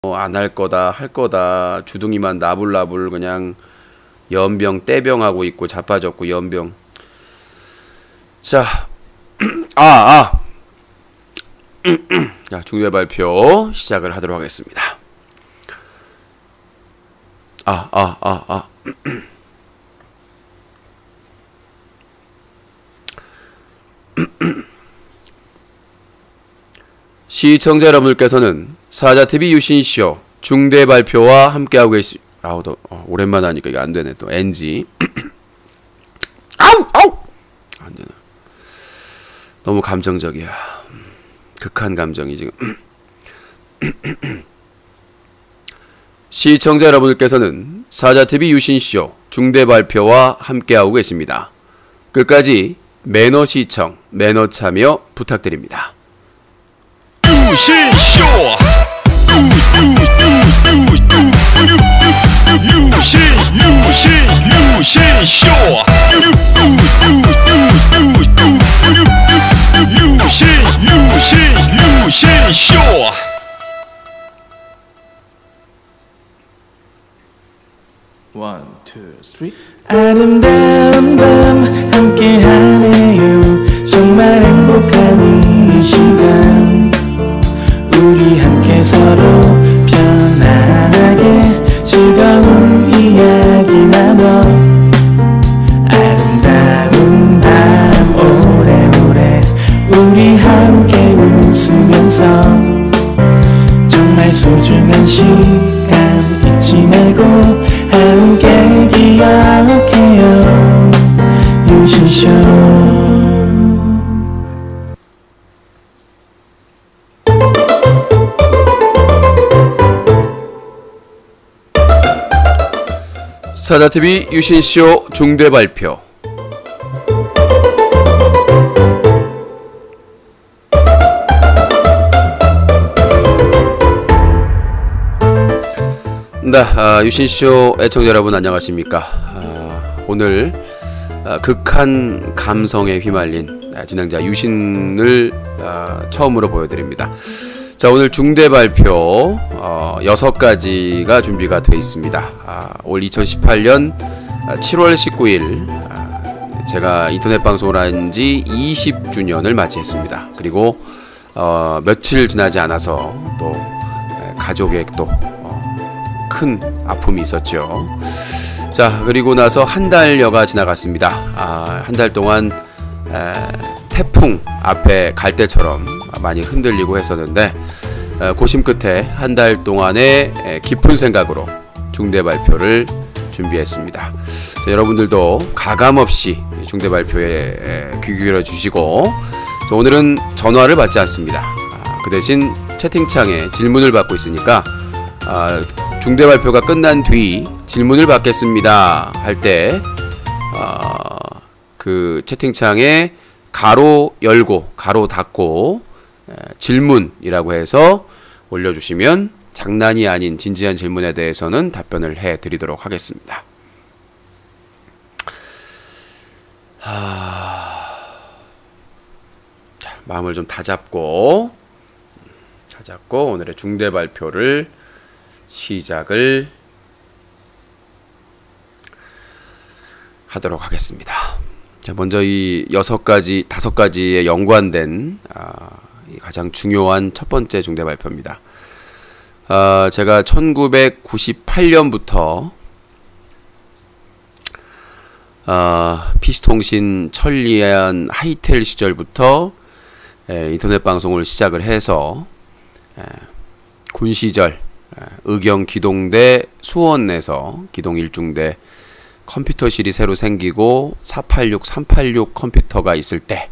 안 할 거다, 할 거다, 주둥이만 나불나불 그냥 연병, 떼병하고 있고 자빠졌고 연병. 자, 자, 중대 발표 시작을 하도록 하겠습니다. 시청자 여러분들께서는 사자TV 유신쇼 중대 발표와 함께하고 계십니다. 오랜만에 하니까 이게 안 되네. 또 NG. 안 되나. 너무 감정적이야. 극한 감정이 지금. 시청자 여러분들께서는 사자TV 유신쇼 중대 발표와 함께하고 계십니다. 끝까지 매너 시청, 매너 참여 부탁드립니다. 유신쇼 유신쇼 One, two, three. 아름다운 밤 함께하네요. 정말 행복한 이 시간 우리 함께 서로 편안하게 즐거운 이야기 나눠 아름다운 밤 오래오래 우리 함께 웃으면서 정말 소중한 시간 잊지 말고 함께 기억해요. 유신쇼. 사자TV 유신쇼 중대 발표. 네, 유신쇼 애청자 여러분 안녕하십니까. 오늘 극한 감성에 휘말린 진행자 유신을 처음으로 보여드립니다. 자, 오늘 중대 발표 6가지가 준비가 되어 있습니다. 올 2018년 7월 19일 제가 인터넷 방송을 한 지 20주년을 맞이했습니다. 그리고 며칠 지나지 않아서 또 가족의 또 큰 아픔이 있었죠. 자, 그리고 나서 한 달여가 지나갔습니다. 한 달 동안 태풍 앞에 갈대처럼 많이 흔들리고 했었는데 고심 끝에 한 달 동안의 깊은 생각으로 중대 발표를 준비했습니다. 자, 여러분들도 가감없이 중대 발표에 귀 기울여 주시고, 자, 오늘은 전화를 받지 않습니다. 그 대신 채팅창에 질문을 받고 있으니까 중대 발표가 끝난 뒤 질문을 받겠습니다 할 때 그 채팅창에 가로 열고 가로 닫고 질문이라고 해서 올려주시면 장난이 아닌 진지한 질문에 대해서는 답변을 해드리도록 하겠습니다. 자, 마음을 좀 다잡고 오늘의 중대 발표를 시작을 하도록 하겠습니다. 자, 먼저 이 5가지에 연관된 가장 중요한 첫 번째 중대 발표입니다. 제가 1998년부터 PC통신 천리안 하이텔 시절부터 인터넷 방송을 시작을 해서 군 시절 의경 기동대 수원에서 기동 1중대 컴퓨터실이 새로 생기고 486, 386 컴퓨터가 있을 때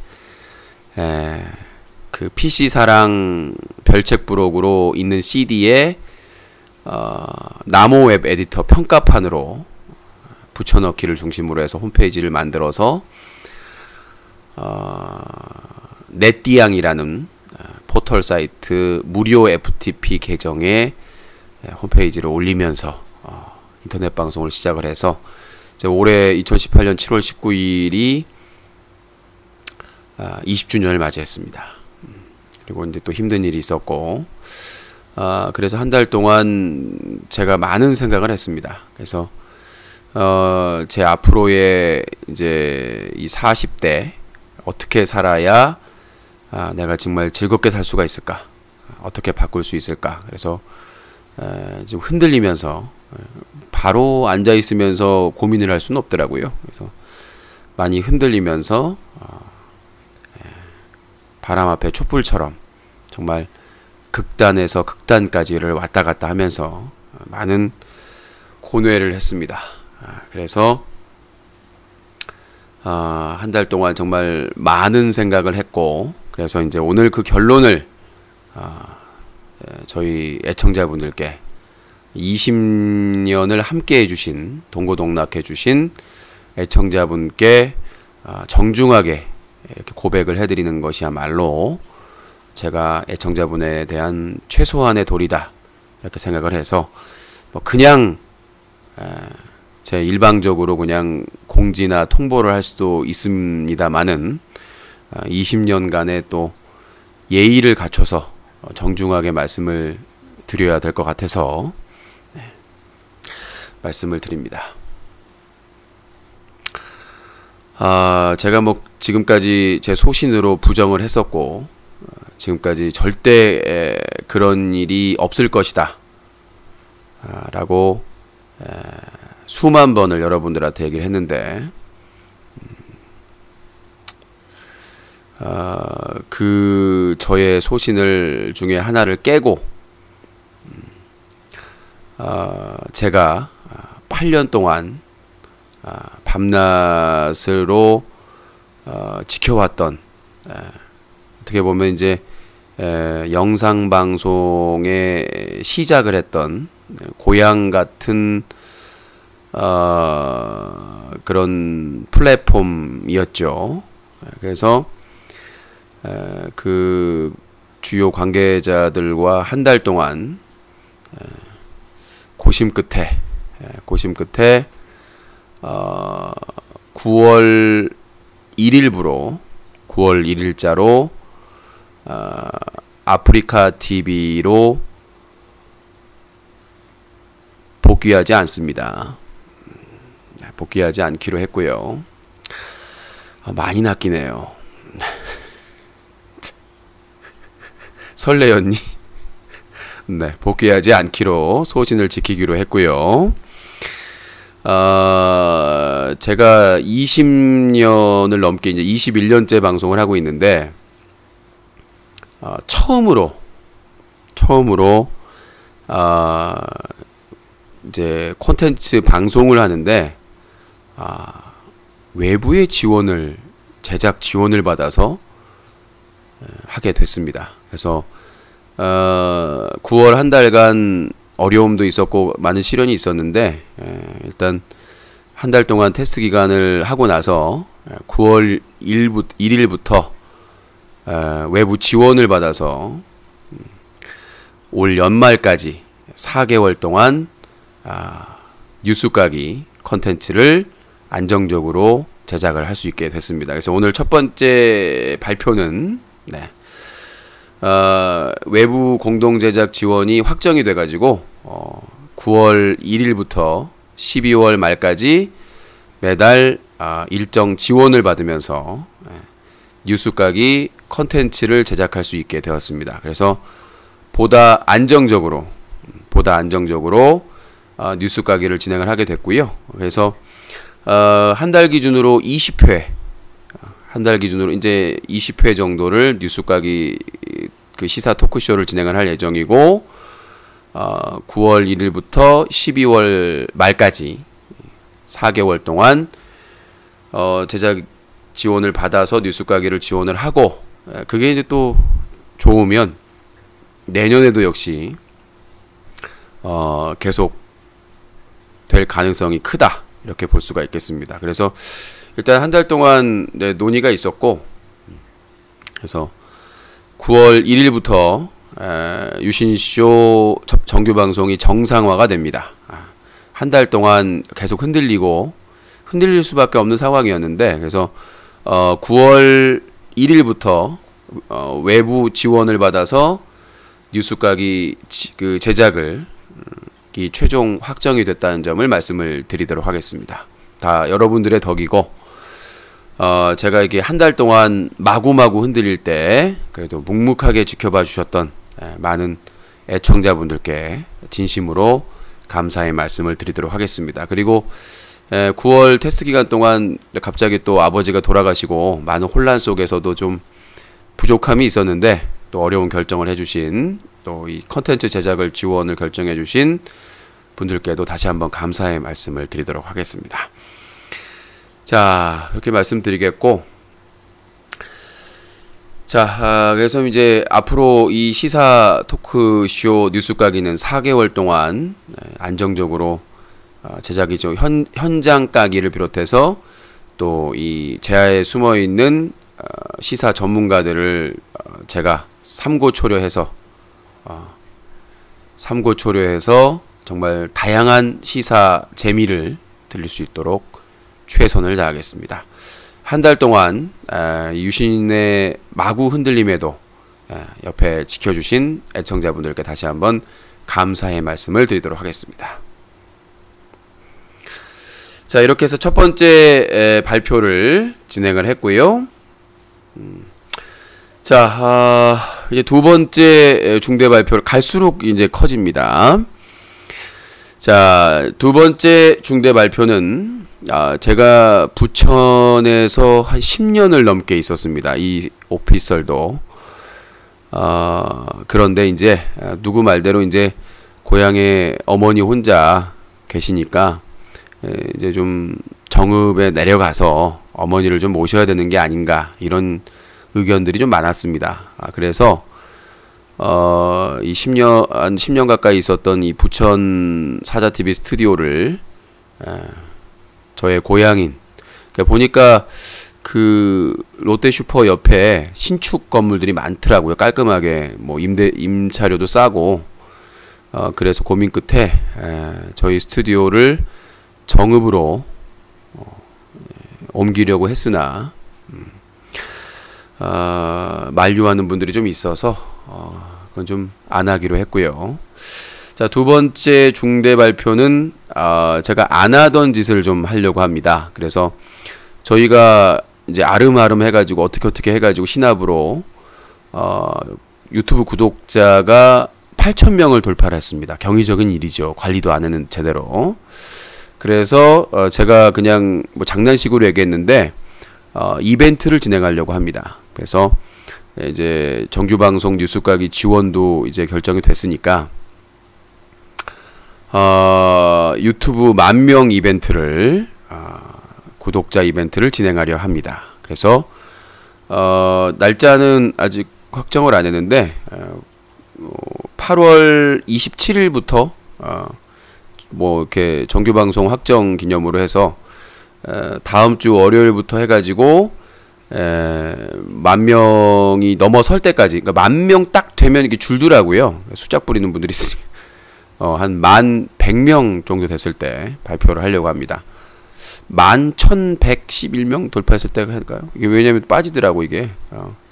그 PC사랑 별책 부록으로 있는 CD에 나모 웹 에디터 평가판으로 붙여넣기를 중심으로 해서 홈페이지를 만들어서 넷디앙이라는 포털 사이트 무료 FTP 계정에 홈페이지를 올리면서 인터넷 방송을 시작을 해서 올해 2018년 7월 19일이 20주년을 맞이했습니다. 그리고 이제 또 힘든 일이 있었고 그래서 한 달 동안 제가 많은 생각을 했습니다. 그래서 제 앞으로의 이제 이 40대 어떻게 살아야 내가 정말 즐겁게 살 수가 있을까? 어떻게 바꿀 수 있을까? 그래서 좀 흔들리면서 바로 앉아 있으면서 고민을 할 수는 없더라고요. 그래서 많이 흔들리면서 바람 앞에 촛불처럼 정말 극단에서 극단까지를 왔다 갔다 하면서 많은 고뇌를 했습니다. 그래서 한 달 동안 정말 많은 생각을 했고, 그래서 이제 오늘 그 결론을 저희 애청자분들께 20년을 함께 해주신, 동고동락 해주신 애청자분께 정중하게 이렇게 고백을 해드리는 것이야말로 제가 애청자분에 대한 최소한의 도리다 이렇게 생각을 해서 뭐 그냥 제 일방적으로 그냥 공지나 통보를 할 수도 있습니다만은 20년간의 또 예의를 갖춰서 정중하게 말씀을 드려야 될 것 같아서 말씀을 드립니다. 제가 뭐 지금까지 제 소신으로 부정을 했었고 지금까지 절대 그런 일이 없을 것이다 라고 수만 번을 여러분들한테 얘기를 했는데 그 저의 소신을 중에 하나를 깨고 제가 8년 동안 밤낮으로 지켜왔던 어떻게 보면 이제 영상 방송에 시작을 했던 고향 같은 그런 플랫폼이었죠. 그래서 그 주요 관계자들과 한 달 동안 고심 끝에 9월 1일부로 9월 1일자로 아프리카 TV로 복귀하지 않습니다. 복귀하지 않기로 했고요. 많이 낚이네요. 설레였니? 네, 복귀하지 않기로 소신을 지키기로 했고요. 제가 20년을 넘게 이제 21년째 방송을 하고 있는데 처음으로 이제 콘텐츠 방송을 하는데 외부의 지원을 제작 지원을 받아서 하게 됐습니다. 그래서 9월 한 달간 어려움도 있었고 많은 시련이 있었는데 일단 한 달 동안 테스트 기간을 하고 나서 9월 1일부터 외부 지원을 받아서 올 연말까지 4개월 동안 뉴스가기 컨텐츠를 안정적으로 제작을 할 수 있게 됐습니다. 그래서 오늘 첫 번째 발표는 외부 공동 제작 지원이 확정이 돼가지고 9월 1일부터 12월 말까지 매달 일정 지원을 받으면서 뉴스가기 컨텐츠를 제작할 수 있게 되었습니다. 그래서 보다 안정적으로 뉴스가기를 진행을 하게 됐고요. 그래서 한 달 기준으로 20회 한 달 기준으로 이제 20회 정도를 뉴스가기 그 시사 토크쇼를 진행을 할 예정이고 9월 1일부터 12월 말까지 4개월 동안 제작 지원을 받아서 뉴스가기를 지원을 하고 그게 이제 또 좋으면 내년에도 역시 계속 될 가능성이 크다 이렇게 볼 수가 있겠습니다. 그래서 일단 한 달 동안 논의가 있었고 그래서 9월 1일부터 유신쇼 정규 방송이 정상화가 됩니다. 한 달 동안 계속 흔들릴 수밖에 없는 상황이었는데 그래서 9월 1일부터 외부 지원을 받아서 뉴스각이 그 제작을 이 최종 확정이 됐다는 점을 말씀을 드리도록 하겠습니다. 다 여러분들의 덕이고 제가 이게 한 달 동안 마구마구 흔들릴 때 그래도 묵묵하게 지켜봐 주셨던 많은 애청자분들께 진심으로 감사의 말씀을 드리도록 하겠습니다. 그리고 9월 테스트 기간 동안 갑자기 또 아버지가 돌아가시고 많은 혼란 속에서도 좀 부족함이 있었는데 또 어려운 결정을 해주신 또 이 컨텐츠 제작을 지원을 결정해주신 분들께도 다시 한번 감사의 말씀을 드리도록 하겠습니다. 자, 이렇게 말씀드리겠고, 자, 그래서 이제 앞으로 이 시사 토크쇼 뉴스까기는 4개월 동안 안정적으로 제작이 좀 현장 까기를 비롯해서 또 이 제야에 숨어 있는 시사 전문가들을 제가 삼고초려해서 정말 다양한 시사 재미를 들릴 수 있도록 최선을 다하겠습니다. 한 달 동안 유신의 마구 흔들림에도 옆에 지켜주신 애청자분들께 다시 한번 감사의 말씀을 드리도록 하겠습니다. 자, 이렇게 해서 첫 번째 발표를 진행을 했고요. 자, 이제 두 번째 중대 발표를 갈수록 이제 커집니다. 자, 두 번째 중대 발표는 제가 부천에서 한 10년을 넘게 있었습니다. 이 오피셜도. 그런데 이제 누구 말대로 이제 고향에 어머니 혼자 계시니까 이제 좀 정읍에 내려가서 어머니를 좀 모셔야 되는 게 아닌가 이런 의견들이 좀 많았습니다. 그래서 이 10년 가까이 있었던 이 부천 사자TV 스튜디오를 저의 고향인, 그러니까 보니까 그 롯데슈퍼 옆에 신축 건물들이 많더라고요. 깔끔하게 뭐 임차료도 싸고, 그래서 고민 끝에 저희 스튜디오를 정읍으로 옮기려고 했으나 만류하는 분들이 좀 있어서 그건 좀 안 하기로 했고요. 자, 두 번째 중대 발표는 제가 안 하던 짓을 좀 하려고 합니다. 그래서 저희가 이제 아름아름 해가지고 어떻게 해가지고 신압으로 유튜브 구독자가 8,000명을 돌파를 했습니다. 경이적인 일이죠. 관리도 안 했는 제대로. 그래서 제가 그냥 뭐 장난식으로 얘기했는데 이벤트를 진행하려고 합니다. 그래서 이제 정규방송 뉴스까기 지원도 이제 결정이 됐으니까 유튜브 10,000명 이벤트를 구독자 이벤트를 진행하려 합니다. 그래서 날짜는 아직 확정을 안 했는데 8월 27일부터 뭐 이렇게 정규방송 확정 기념으로 해서 다음 주 월요일부터 해가지고 10,000명이 넘어설 때까지, 그러니까 10,000명 딱 되면 이게 줄더라고요. 수작 부리는 분들이 있으니까 한 11,100명 정도 됐을 때 발표를 하려고 합니다. 11,111명 돌파했을 때가 할까요? 이게 왜냐면 빠지더라고 이게.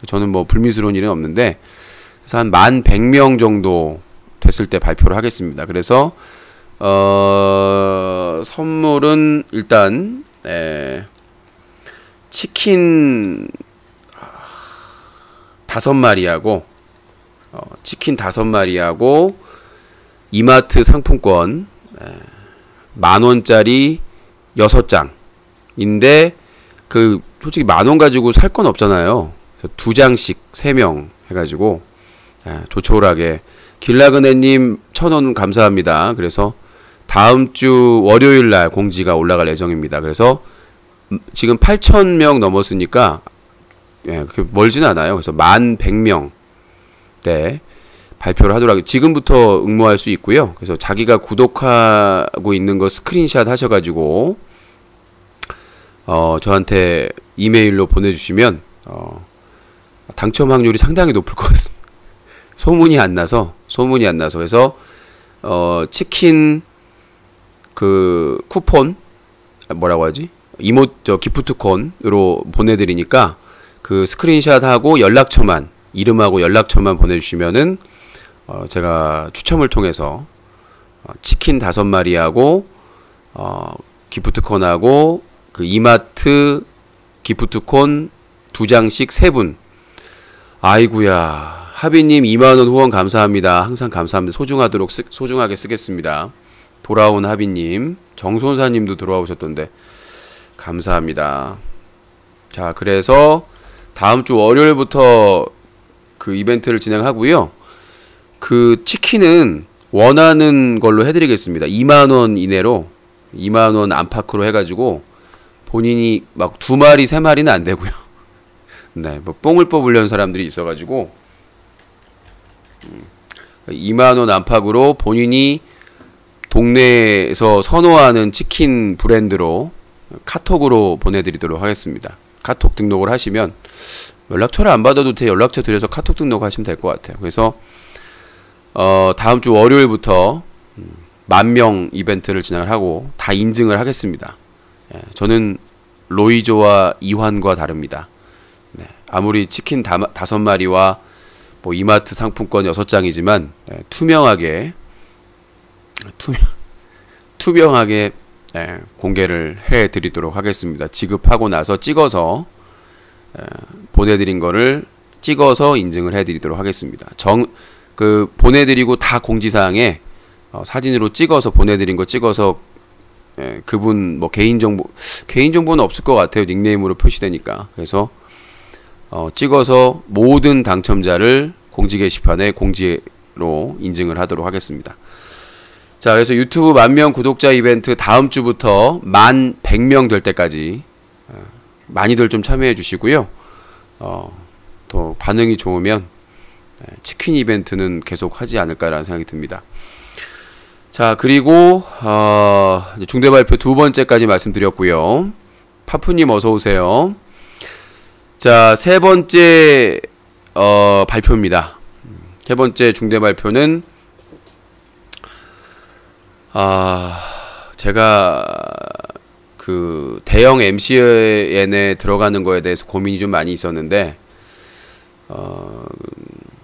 저는 뭐 불미스러운 일은 없는데, 그래서 한 11,100명 정도 됐을 때 발표를 하겠습니다. 그래서 선물은 일단 치킨 5마리하고 치킨 5마리하고 이마트 상품권 10,000원짜리 6장인데 그 솔직히 10,000원 가지고 살 건 없잖아요. 2장씩 3명 해가지고 조촐하게. 길라그네님 1,000원 감사합니다. 그래서 다음 주 월요일 날 공지가 올라갈 예정입니다. 그래서 지금 8,000명 넘었으니까 그렇게 멀지는 않아요. 그래서 11,100명 때 발표를 하더라고요. 지금부터 응모할 수 있고요. 그래서 자기가 구독하고 있는 거 스크린샷 하셔가지고 저한테 이메일로 보내주시면 당첨 확률이 상당히 높을 것 같습니다. 소문이 안 나서 그래서 치킨 그 쿠폰 뭐라고 하지? 기프트콘으로 보내드리니까 그 스크린샷하고 연락처만, 이름하고 연락처만 보내주시면은 제가 추첨을 통해서 치킨 5마리하고 기프트콘하고 그 이마트 기프트콘 2장씩 3분. 아이구야. 하비님 2만원 후원 감사합니다. 항상 감사합니다. 소중하게 쓰겠습니다. 돌아온 하비님, 정손사님도 들어오셨던데 감사합니다. 자, 그래서 다음 주 월요일부터 그 이벤트를 진행하고요. 그 치킨은 원하는 걸로 해드리겠습니다. 2만원 이내로 2만원 안팎으로 해가지고 본인이 막 2마리 3마리는 안 되고요. 네, 뭐 뽕을 뽑으려는 사람들이 있어가지고 2만원 안팎으로 본인이 동네에서 선호하는 치킨 브랜드로 카톡으로 보내드리도록 하겠습니다. 카톡 등록을 하시면 연락처를 안 받아도 돼. 연락처 드려서 카톡 등록하시면 될 것 같아요. 그래서 다음 주 월요일부터 10,000명 이벤트를 진행을 하고 다 인증을 하겠습니다. 예, 저는 로이조와 이환과 다릅니다. 네, 아무리 치킨 5마리와 뭐 이마트 상품권 6장이지만 투명하게 공개를 해드리도록 하겠습니다. 지급하고 나서 찍어서 보내드린 거를 찍어서 인증을 해드리도록 하겠습니다. 보내드리고 다 공지사항에 사진으로 찍어서 보내드린 거 찍어서 그분 뭐 개인정보는 없을 것 같아요. 닉네임으로 표시되니까. 그래서 찍어서 모든 당첨자를 공지 게시판에 공지로 인증을 하도록 하겠습니다. 자, 그래서 유튜브 10,000명 구독자 이벤트 다음 주부터 1,100명 될 때까지 많이들 좀 참여해 주시고요. 또 반응이 좋으면 치킨 이벤트는 계속 하지 않을까라는 생각이 듭니다. 자, 그리고 중대 발표 2번째까지 말씀드렸고요. 파푸님 어서 오세요. 자, 3번째 발표입니다. 3번째 중대 발표는 제가 그 대형 MCN에 들어가는 거에 대해서 고민이 좀 많이 있었는데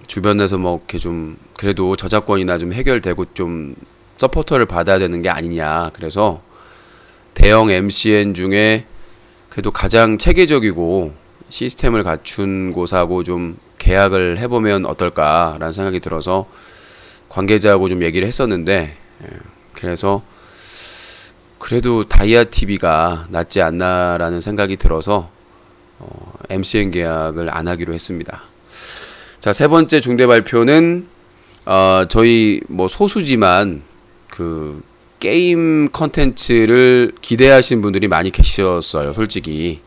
주변에서 뭐 이렇게 좀 그래도 저작권이나 좀 해결되고 좀 서포터를 받아야 되는 게 아니냐. 그래서 대형 MCN 중에 그래도 가장 체계적이고 시스템을 갖춘 곳하고 좀 계약을 해보면 어떨까라는 생각이 들어서 관계자하고 좀 얘기를 했었는데 그래서 그래도 다이아TV가 낫지 않나라는 생각이 들어서 MCN 계약을 안 하기로 했습니다. 자, 3번째 중대 발표는 저희 뭐 소수지만 그 게임 컨텐츠를 기대하신 분들이 많이 계셨어요. 솔직히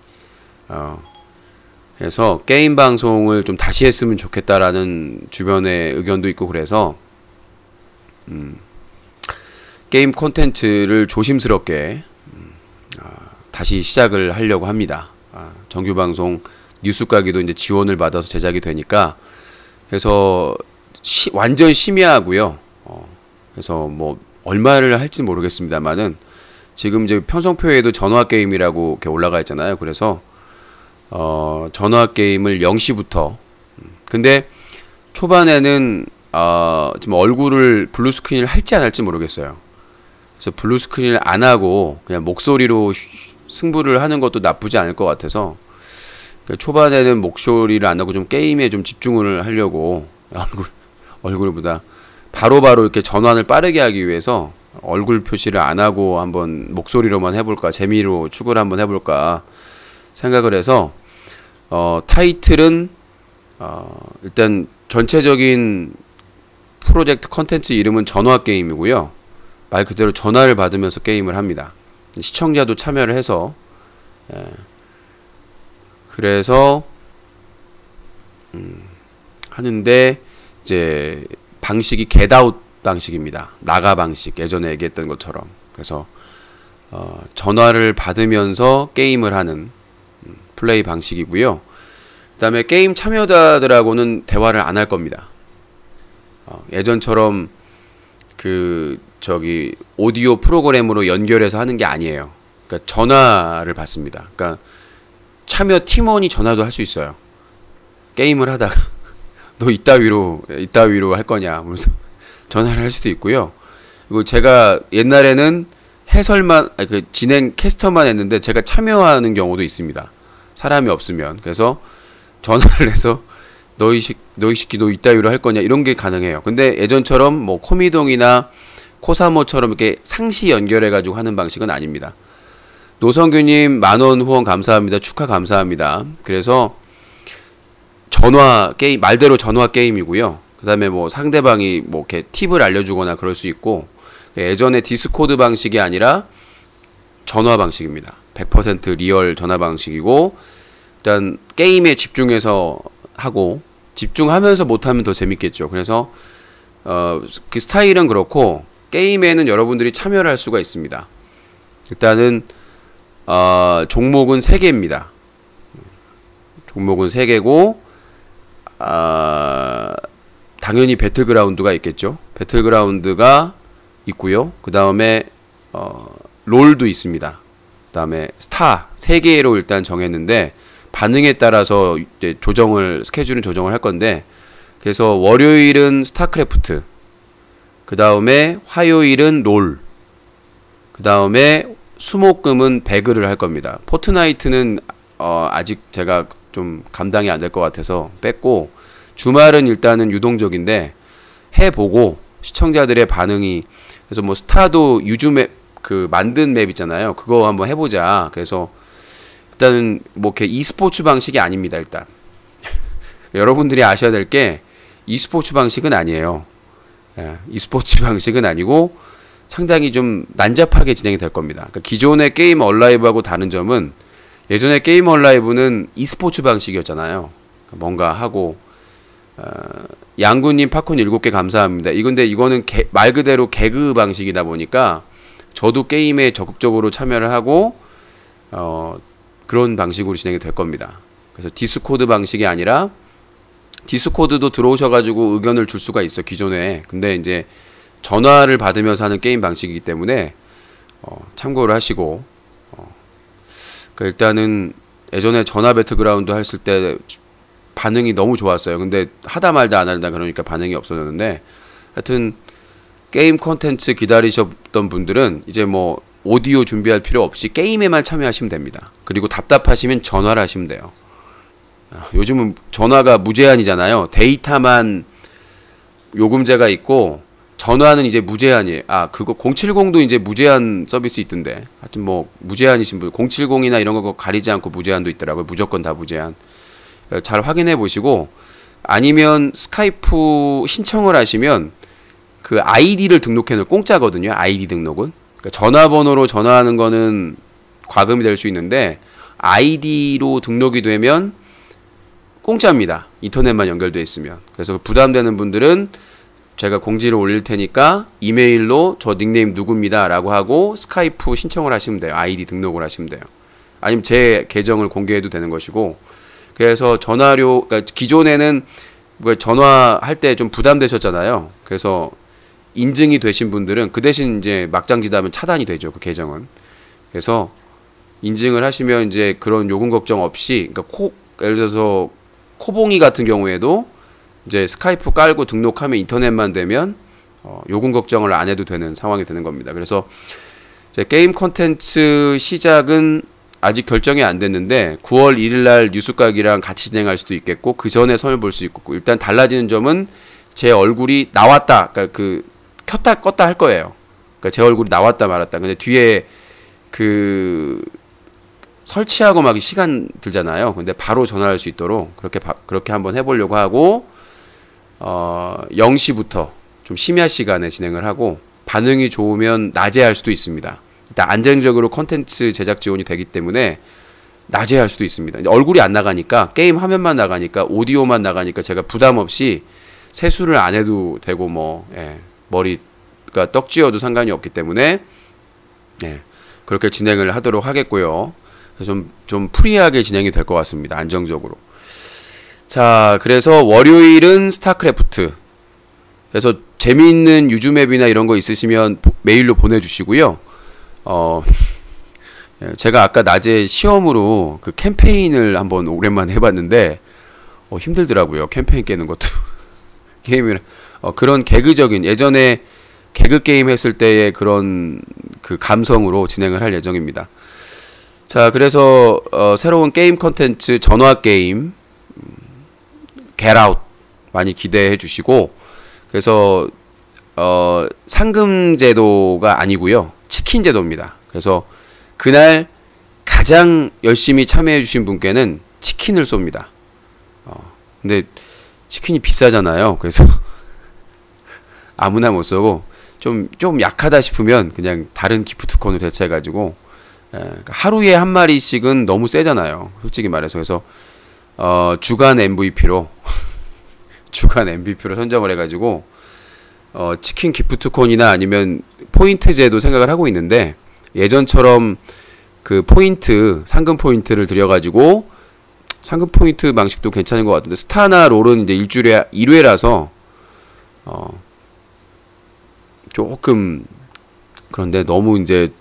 그래서 게임 방송을 좀 다시 했으면 좋겠다라는 주변의 의견도 있고 그래서 게임 콘텐츠를 조심스럽게 다시 시작을 하려고 합니다. 정규방송 뉴스가기도 이제 지원을 받아서 제작이 되니까 그래서 완전 심야하고요. 그래서 뭐 얼마를 할지 모르겠습니다만은 지금 이제 편성표에도 전화 게임이라고 이렇게 올라가 있잖아요. 그래서 전화 게임을 0시부터 근데 초반에는 지금 얼굴을 블루 스크린을 할지 안 할지 모르겠어요. 그래서 블루 스크린을 안 하고 그냥 목소리로 승부를 하는 것도 나쁘지 않을 것 같아서 초반에는 목소리를 안 하고 좀 게임에 좀 집중을 하려고 얼굴보다 바로바로 이렇게 전환을 빠르게 하기 위해서 얼굴 표시를 안 하고 한번 목소리로만 해볼까 재미로 추구를 한번 해볼까 생각을 해서 타이틀은 일단 전체적인 프로젝트 컨텐츠 이름은 전화 게임이고요. 말 그대로 전화를 받으면서 게임을 합니다. 시청자도 참여를 해서 그래서 하는데 이제 방식이 겟아웃 방식입니다. 나가 방식 예전에 얘기했던 것처럼 그래서 전화를 받으면서 게임을 하는 플레이 방식이고요. 그 다음에 게임 참여자들하고는 대화를 안 할 겁니다. 예전처럼 오디오 프로그램으로 연결해서 하는 게 아니에요. 그러니까 전화를 받습니다. 그러니까 참여 팀원이 전화도 할 수 있어요. 게임을 하다가 너 이따위로 할 거냐 하면서 전화를 할 수도 있고요. 그리고 제가 옛날에는 해설만 그 진행 캐스터만 했는데 제가 참여하는 경우도 있습니다. 사람이 없으면. 그래서 전화를 해서 너 이 새끼 너 이따위로 할 거냐 이런 게 가능해요. 근데 예전처럼 뭐 코미동이나 코사모처럼 이렇게 상시 연결해 가지고 하는 방식은 아닙니다. 노성규님 10,000원 후원 감사합니다. 축하 감사합니다. 그래서 전화 게임 말대로 전화 게임이고요. 그다음에 뭐 상대방이 뭐 이렇게 팁을 알려주거나 그럴 수 있고 예전에 디스코드 방식이 아니라 전화 방식입니다. 100% 리얼 전화 방식이고 일단 게임에 집중해서 하고 집중하면서 못하면 더 재밌겠죠. 그래서 그 스타일은 그렇고 게임에는 여러분들이 참여를 할 수가 있습니다. 일단은 종목은 3개입니다. 종목은 3개고 당연히 배틀그라운드가 있겠죠. 배틀그라운드가 있고요. 그 다음에 롤도 있습니다. 그 다음에 스타 3개로 일단 정했는데 반응에 따라서 이제 스케줄은 조정을 할 건데 그래서 월요일은 스타크래프트, 그 다음에 화요일은 롤, 그 다음에 수목금은 배그를 할 겁니다. 포트나이트는 아직 제가 좀 감당이 안 될 것 같아서 뺐고 주말은 일단은 유동적인데 해보고 시청자들의 반응이 그래서 뭐 스타도 유즈 맵 그 만든 맵 있잖아요. 그거 한번 해보자. 그래서 일단은 뭐 이렇게 e스포츠 방식이 아닙니다. 일단 여러분들이 아셔야 될 게 e스포츠 방식은 아니에요. e스포츠 방식은 아니고 상당히 좀 난잡하게 진행이 될 겁니다. 그러니까 기존의 게임 얼라이브하고 다른 점은 예전에 게임 얼라이브는 e스포츠 방식이었잖아요. 그러니까 뭔가 하고 양구님 팝콘 7개 감사합니다. 이거는 말 그대로 개그 방식이다 보니까 저도 게임에 적극적으로 참여를 하고 그런 방식으로 진행이 될 겁니다. 그래서 디스코드 방식이 아니라 디스코드도 들어오셔가지고 의견을 줄 수가 있어 기존에. 근데 이제 전화를 받으면서 하는 게임 방식이기 때문에 참고를 하시고 그러니까 일단은 예전에 전화 배틀그라운드 했을 때 반응이 너무 좋았어요. 근데 하다 말다 안 한다 그러니까 반응이 없어졌는데 하여튼 게임 콘텐츠 기다리셨던 분들은 이제 뭐 오디오 준비할 필요 없이 게임에만 참여하시면 됩니다. 그리고 답답하시면 전화를 하시면 돼요. 요즘은 전화가 무제한이잖아요. 데이터만 요금제가 있고 전화는 이제 무제한이에요. 그거 070도 이제 무제한 서비스 있던데. 하여튼 뭐 무제한이신 분 070이나 이런 거 가리지 않고 무제한도 있더라고요. 무조건 다 무제한. 잘 확인해 보시고 아니면 스카이프 신청을 하시면 그 아이디를 등록해 놓을 공짜거든요. 아이디 등록은. 그러니까 전화번호로 전화하는 거는 과금이 될 수 있는데 아이디로 등록이 되면 공짜입니다. 인터넷만 연결되어 있으면. 그래서 부담되는 분들은 제가 공지를 올릴 테니까 이메일로 저 닉네임 누구입니다 라고 하고 스카이프 신청을 하시면 돼요. 아이디 등록을 하시면 돼요. 아니면 제 계정을 공개해도 되는 것이고 그래서 전화료 그러니까 기존에는 전화할 때 좀 부담되셨잖아요. 그래서 인증이 되신 분들은 그 대신 이제 막장지다면 차단이 되죠. 그 계정은. 그래서 인증을 하시면 이제 그런 요금 걱정 없이 그러니까 예를 들어서 코봉이 같은 경우에도 이제 스카이프 깔고 등록하면 인터넷만 되면 요금 걱정을 안 해도 되는 상황이 되는 겁니다. 그래서 이제 게임 콘텐츠 시작은 아직 결정이 안 됐는데 9월 1일 날 뉴스각이랑 같이 진행할 수도 있겠고 그 전에 선을 볼 수 있고 일단 달라지는 점은 제 얼굴이 나왔다. 그러니까 그 켰다 껐다 할 거예요. 그러니까 제 얼굴이 나왔다 말았다. 근데 뒤에 그 설치하고 막 시간 들잖아요. 근데 바로 전화할 수 있도록 그렇게 한번 해보려고 하고 0시부터 좀 심야 시간에 진행을 하고 반응이 좋으면 낮에 할 수도 있습니다. 일단 안정적으로 콘텐츠 제작 지원이 되기 때문에 낮에 할 수도 있습니다. 얼굴이 안 나가니까 게임 화면만 나가니까 오디오만 나가니까 제가 부담 없이 세수를 안 해도 되고 머리가 떡지어도 상관이 없기 때문에 그렇게 진행을 하도록 하겠고요. 좀 프리하게 진행이 될 것 같습니다. 안정적으로. 자, 그래서 월요일은 스타크래프트. 그래서 재미있는 유즈맵이나 이런 거 있으시면 메일로 보내주시고요. 제가 아까 낮에 시험으로 그 캠페인을 한번 오랜만에 해봤는데 힘들더라고요. 캠페인 깨는 것도. 게임을 그런 개그적인 예전에 개그 게임 했을 때의 그런 그 감성으로 진행을 할 예정입니다. 자, 그래서 새로운 게임 컨텐츠 전화 게임 Get Out 많이 기대해 주시고, 그래서 상금 제도가 아니고요, 치킨 제도입니다. 그래서 그날 가장 열심히 참여해 주신 분께는 치킨을 쏩니다. 근데 치킨이 비싸잖아요. 그래서 아무나 못 쏘고 좀 약하다 싶으면 그냥 다른 기프트콘으로 대체해가지고, 하루에 한 마리씩은 너무 세잖아요, 솔직히 말해서. 그래서 주간 MVP로 주간 MVP로 선정을 해가지고 치킨 기프트콘이나 아니면 포인트제도 생각을 하고 있는데, 예전처럼 그 포인트 상금 포인트를 들여가지고 상금 포인트 방식도 괜찮은 것 같은데, 스타나 롤은 이제 일주일에 1회라서 조금 그런데 너무 이제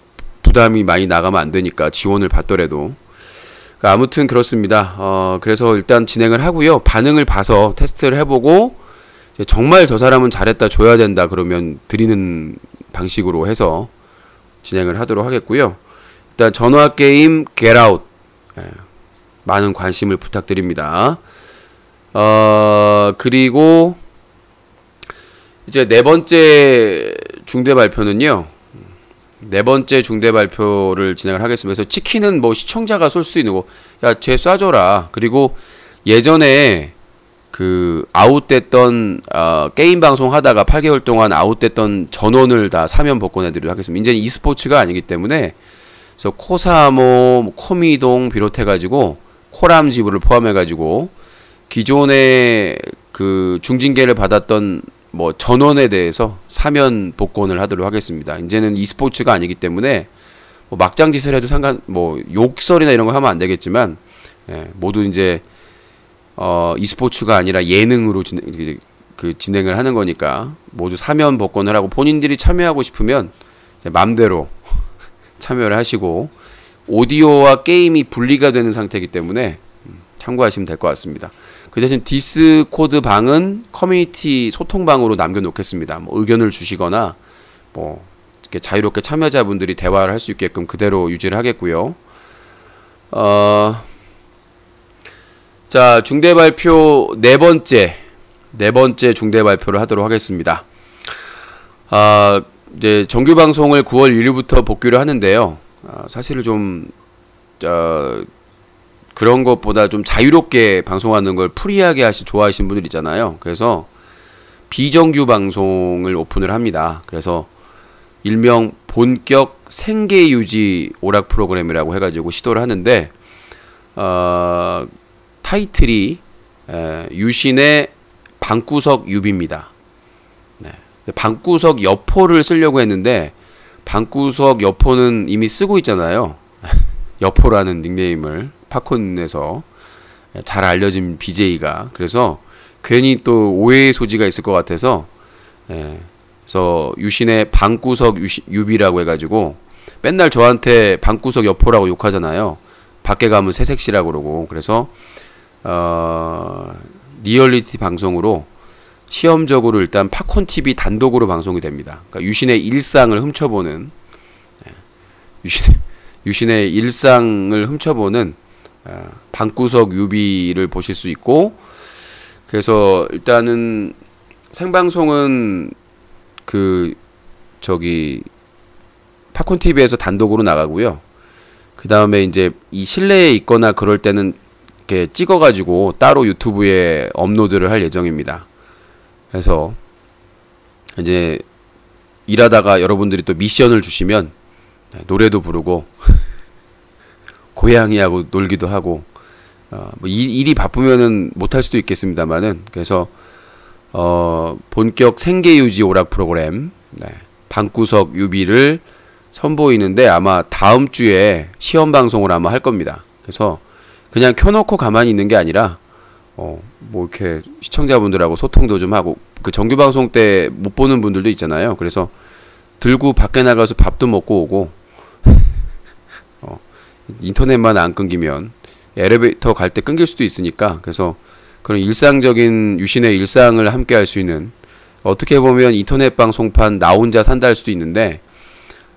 부담이 많이 나가면 안 되니까, 지원을 받더라도. 그러니까 아무튼 그렇습니다. 그래서 일단 진행을 하고요. 반응을 봐서 테스트를 해보고, 정말 저 사람은 잘했다, 줘야 된다 그러면 드리는 방식으로 해서 진행을 하도록 하겠고요. 일단 전화 게임 Get Out, 많은 관심을 부탁드립니다. 그리고 이제 네 번째 중대 발표는요. 네 번째 중대 발표를 진행을 하겠습니다. 그래서 치킨은 뭐 시청자가 쏠 수도 있는 거, 야, 쟤 쏴줘라. 그리고 예전에 그 아웃됐던 게임 방송 하다가 8개월 동안 아웃됐던 전원을 다 사면 복권해드리도록 하겠습니다. 이제는 e스포츠가 아니기 때문에, 그래서 코사모, 코미동 비롯해가지고 코람지부를 포함해가지고 기존에 그 중징계를 받았던 뭐 전원에 대해서 사면 복권을 하도록 하겠습니다. 이제는 e스포츠가 아니기 때문에 뭐 막장 짓을 해도 뭐 욕설이나 이런 거 하면 안 되겠지만, 모두 이제 e스포츠가 아니라 예능으로 진행을 하는 거니까 모두 사면 복권을 하고, 본인들이 참여하고 싶으면 맘대로 참여를 하시고, 오디오와 게임이 분리가 되는 상태이기 때문에 참고하시면 될 것 같습니다. 그 대신 디스코드 방은 커뮤니티 소통방으로 남겨놓겠습니다. 뭐 의견을 주시거나 뭐 이렇게 자유롭게 참여자분들이 대화를 할 수 있게끔 그대로 유지를 하겠고요. 자, 중대 발표 네 번째 중대 발표를 하도록 하겠습니다. 이제 정규 방송을 9월 1일부터 복귀를 하는데요. 사실 좀 그런 것보다 좀 자유롭게 방송하는 걸 프리하게 좋아하시는 분들 있잖아요. 그래서 비정규 방송을 오픈을 합니다. 그래서 일명 본격 생계 유지 오락 프로그램이라고 해가지고 시도를 하는데, 타이틀이 유신의 방구석 유비입니다. 방구석 여포를 쓰려고 했는데, 방구석 여포는 이미 쓰고 있잖아요. 여포라는 닉네임을 팝콘에서 잘 알려진 BJ가. 그래서 괜히 또 오해의 소지가 있을 것 같아서, 그래서 유신의 방구석 유비라고 해가지고 맨날 저한테 방구석 여포라고 욕하잖아요. 밖에 가면 새색시라고 그러고. 그래서 리얼리티 방송으로 시험적으로 일단 팝콘TV 단독으로 방송이 됩니다. 그러니까 유신의 일상을 훔쳐보는, 유신의 일상을 훔쳐보는 방구석 유비를 보실 수 있고, 그래서 일단은 생방송은 팝콘TV에서 단독으로 나가고요. 그 다음에 이제 이 실내에 있거나 그럴 때는 이렇게 찍어가지고 따로 유튜브에 업로드를 할 예정입니다. 그래서 이제 일하다가 여러분들이 또 미션을 주시면 노래도 부르고 고양이하고 놀기도 하고, 뭐 일이 바쁘면은 못할 수도 있겠습니다만은, 그래서 본격 생계유지 오락 프로그램 방구석 유비를 선보이는데, 아마 다음 주에 시험 방송을 아마 할 겁니다. 그래서 그냥 켜놓고 가만히 있는 게 아니라 뭐 이렇게 시청자분들하고 소통도 좀 하고, 그 정규 방송 때 못 보는 분들도 있잖아요. 그래서 들고 밖에 나가서 밥도 먹고 오고, 인터넷만 안 끊기면 엘리베이터 갈 때 끊길 수도 있으니까, 그래서 그런 일상적인 유신의 일상을 함께 할 수 있는, 어떻게 보면 인터넷 방송판 나 혼자 산다 할 수도 있는데,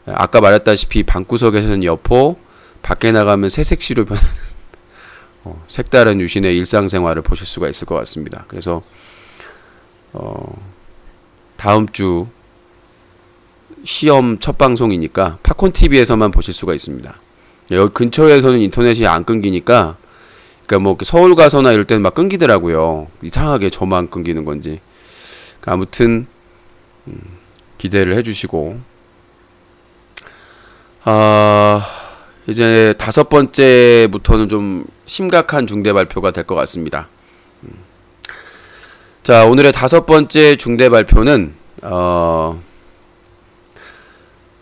아까 말했다시피 방구석에서는 여포, 밖에 나가면 새색시로 변하는 색다른 유신의 일상생활을 보실 수가 있을 것 같습니다. 그래서 다음 주 시험 첫 방송이니까 팝콘TV에서만 보실 수가 있습니다. 여기 근처에서는 인터넷이 안 끊기니까, 그러니까 뭐 서울 가서나 이럴 때는 막 끊기더라고요. 이상하게 저만 끊기는 건지. 그러니까 아무튼 기대를 해주시고, 이제 5번째부터는 좀 심각한 중대 발표가 될 것 같습니다. 자, 오늘의 5번째 중대 발표는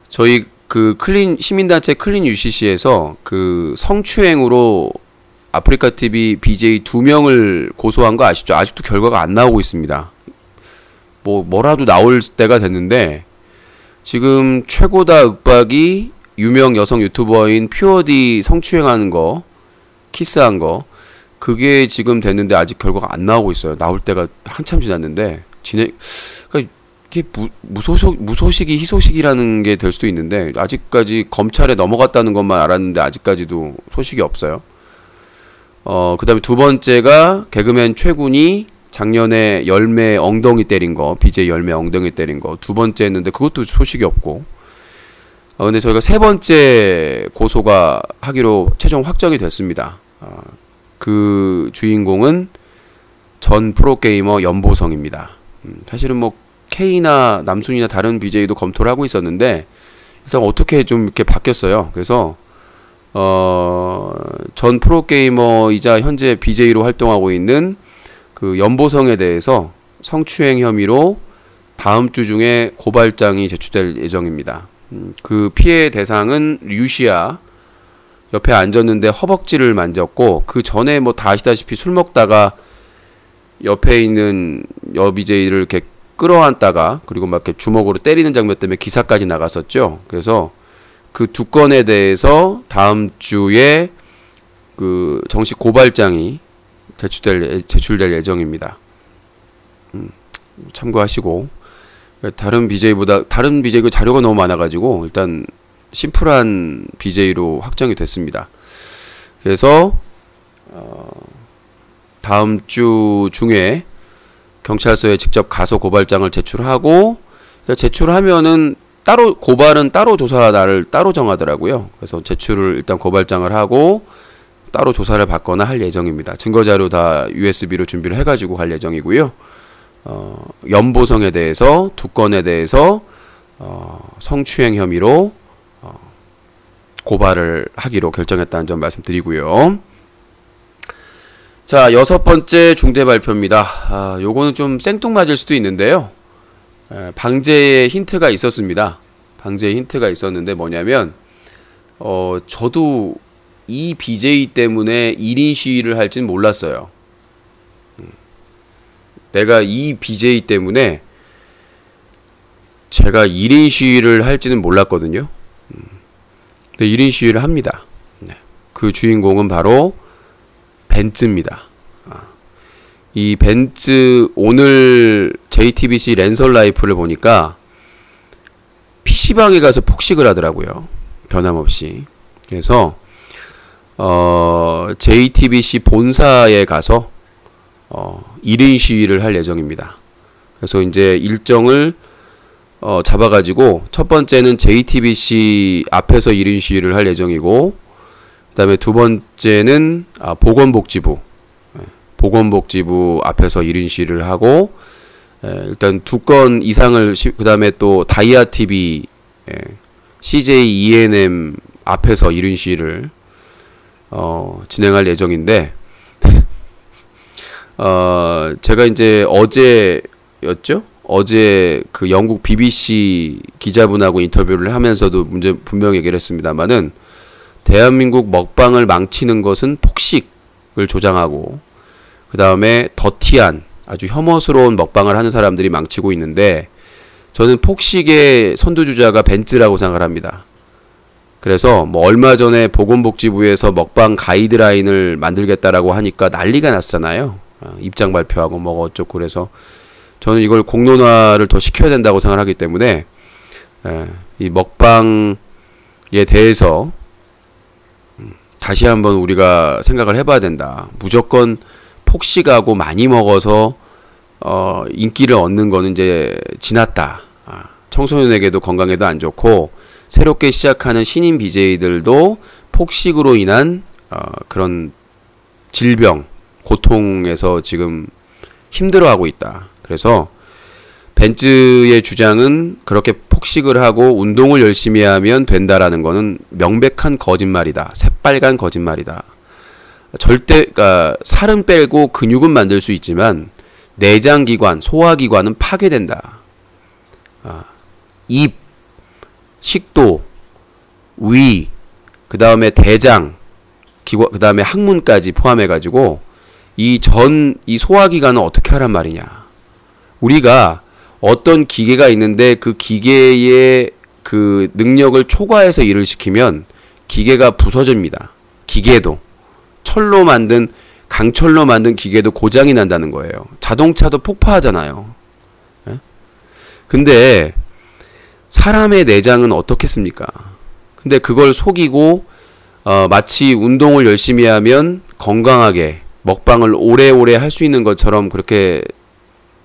저희 그 시민단체 클린 UCC에서 그 성추행으로 아프리카 TV BJ 2명을 고소한 거 아시죠? 아직도 결과가 안 나오고 있습니다. 뭐라도 나올 때가 됐는데, 지금 최고다 윽박이 유명 여성 유튜버인 퓨어디 성추행하는 거, 키스한 거, 그게 지금 됐는데 아직 결과가 안 나오고 있어요. 나올 때가 한참 지났는데, 그러니까 이게 무소식이 희소식이라는 게 될 수도 있는데, 아직까지 검찰에 넘어갔다는 것만 알았는데 아직까지도 소식이 없어요. 그 다음에 2번째가 개그맨 최군이 작년에 열매 엉덩이 때린 거, BJ 열매 엉덩이 때린 거 2번째 했는데 그것도 소식이 없고, 근데 저희가 3번째 고소가 하기로 최종 확정이 됐습니다. 그 주인공은 전 프로게이머 연보성입니다. 사실은 뭐 K나 남순이나 다른 BJ도 검토를 하고 있었는데, 일단 어떻게 좀 이렇게 바뀌었어요. 그래서 전 프로게이머이자 현재 BJ로 활동하고 있는 그 연보성에 대해서 성추행 혐의로 다음 주 중에 고발장이 제출될 예정입니다. 그 피해 대상은 류시아, 옆에 앉았는데 허벅지를 만졌고, 그 전에 뭐 다 아시다시피 술 먹다가 옆에 있는 여 BJ를 이렇게 끌어안다가 그리고 막 이렇게 주먹으로 때리는 장면 때문에 기사까지 나갔었죠. 그래서 그 2건에 대해서 다음 주에 그 정식 고발장이 제출될 예정입니다. 참고하시고, 다른 BJ가 자료가 너무 많아가지고 일단 심플한 BJ로 확정이 됐습니다. 그래서 다음 주 중에 경찰서에 직접 가서 고발장을 제출하고, 제출하면은 고발은 따로 조사 날을 따로 정하더라고요. 그래서 제출을 일단 고발장을 하고 따로 조사를 받거나 할 예정입니다. 증거자료 다 USB로 준비를 해가지고 갈 예정이고요. 연보성에 대해서 2건에 대해서 성추행 혐의로 고발을 하기로 결정했다는 점 말씀드리고요. 자, 6번째 중대 발표입니다. 요거는 좀 생뚱맞을 수도 있는데요. 방제의 힌트가 있었습니다. 방제의 힌트가 있었는데 뭐냐면, 저도 이 BJ 때문에 1인 시위를 할진 몰랐어요. 내가 이 BJ 때문에 제가 1인 시위를 할지는 몰랐거든요. 근데 1인 시위를 합니다. 그 주인공은 바로 벤츠입니다. 이 벤츠, 오늘 JTBC 랜선 라이프를 보니까 PC방에 가서 폭식을 하더라고요. 변함없이. 그래서 JTBC 본사에 가서 1인 시위를 할 예정입니다. 그래서 이제 일정을 잡아가지고, 첫 번째는 JTBC 앞에서 1인 시위를 할 예정이고, 그 다음에 2번째는 보건복지부 앞에서 1인 시위를 하고, 일단 2건 이상을, 그 다음에 또 다이아TV, CJ ENM 앞에서 1인 시위를 진행할 예정인데, 제가 이제 어제였죠? 어제 그 영국 BBC 기자분하고 인터뷰를 하면서도 분명히 얘기를 했습니다만은, 대한민국 먹방을 망치는 것은 폭식을 조장하고, 그 다음에 더티한 아주 혐오스러운 먹방을 하는 사람들이 망치고 있는데, 저는 폭식의 선두주자가 벤츠라고 생각을 합니다. 그래서 뭐 얼마 전에 보건복지부에서 먹방 가이드라인을 만들겠다라고 하니까 난리가 났잖아요. 입장 발표하고 뭐가 어쩌고 그래서 저는 이걸 공론화를 더 시켜야 된다고 생각하기 때문에 이 먹방에 대해서 다시 한번 우리가 생각을 해봐야 된다. 무조건 폭식하고 많이 먹어서 인기를 얻는 거는 이제 지났다. 청소년에게도 건강에도 안 좋고 새롭게 시작하는 신인 BJ들도 폭식으로 인한 그런 질병, 고통에서 지금 힘들어하고 있다. 그래서 벤츠의 주장은 그렇게 폭식을 하고 운동을 열심히 하면 된다라는 거는 명백한 거짓말이다. 새빨간 거짓말이다. 절대 그러니까 살은 빼고 근육은 만들 수 있지만 내장기관, 소화기관은 파괴된다. 입, 식도, 위, 그 다음에 대장, 그 다음에 항문까지 포함해가지고 이 소화기관은 어떻게 하란 말이냐. 우리가 어떤 기계가 있는데 그 기계의 그 능력을 초과해서 일을 시키면 기계가 부서집니다. 기계도. 강철로 만든 기계도 고장이 난다는 거예요. 자동차도 폭파하잖아요. 근데 사람의 내장은 어떻겠습니까? 근데 그걸 속이고 마치 운동을 열심히 하면 건강하게 먹방을 오래오래 할 수 있는 것처럼 그렇게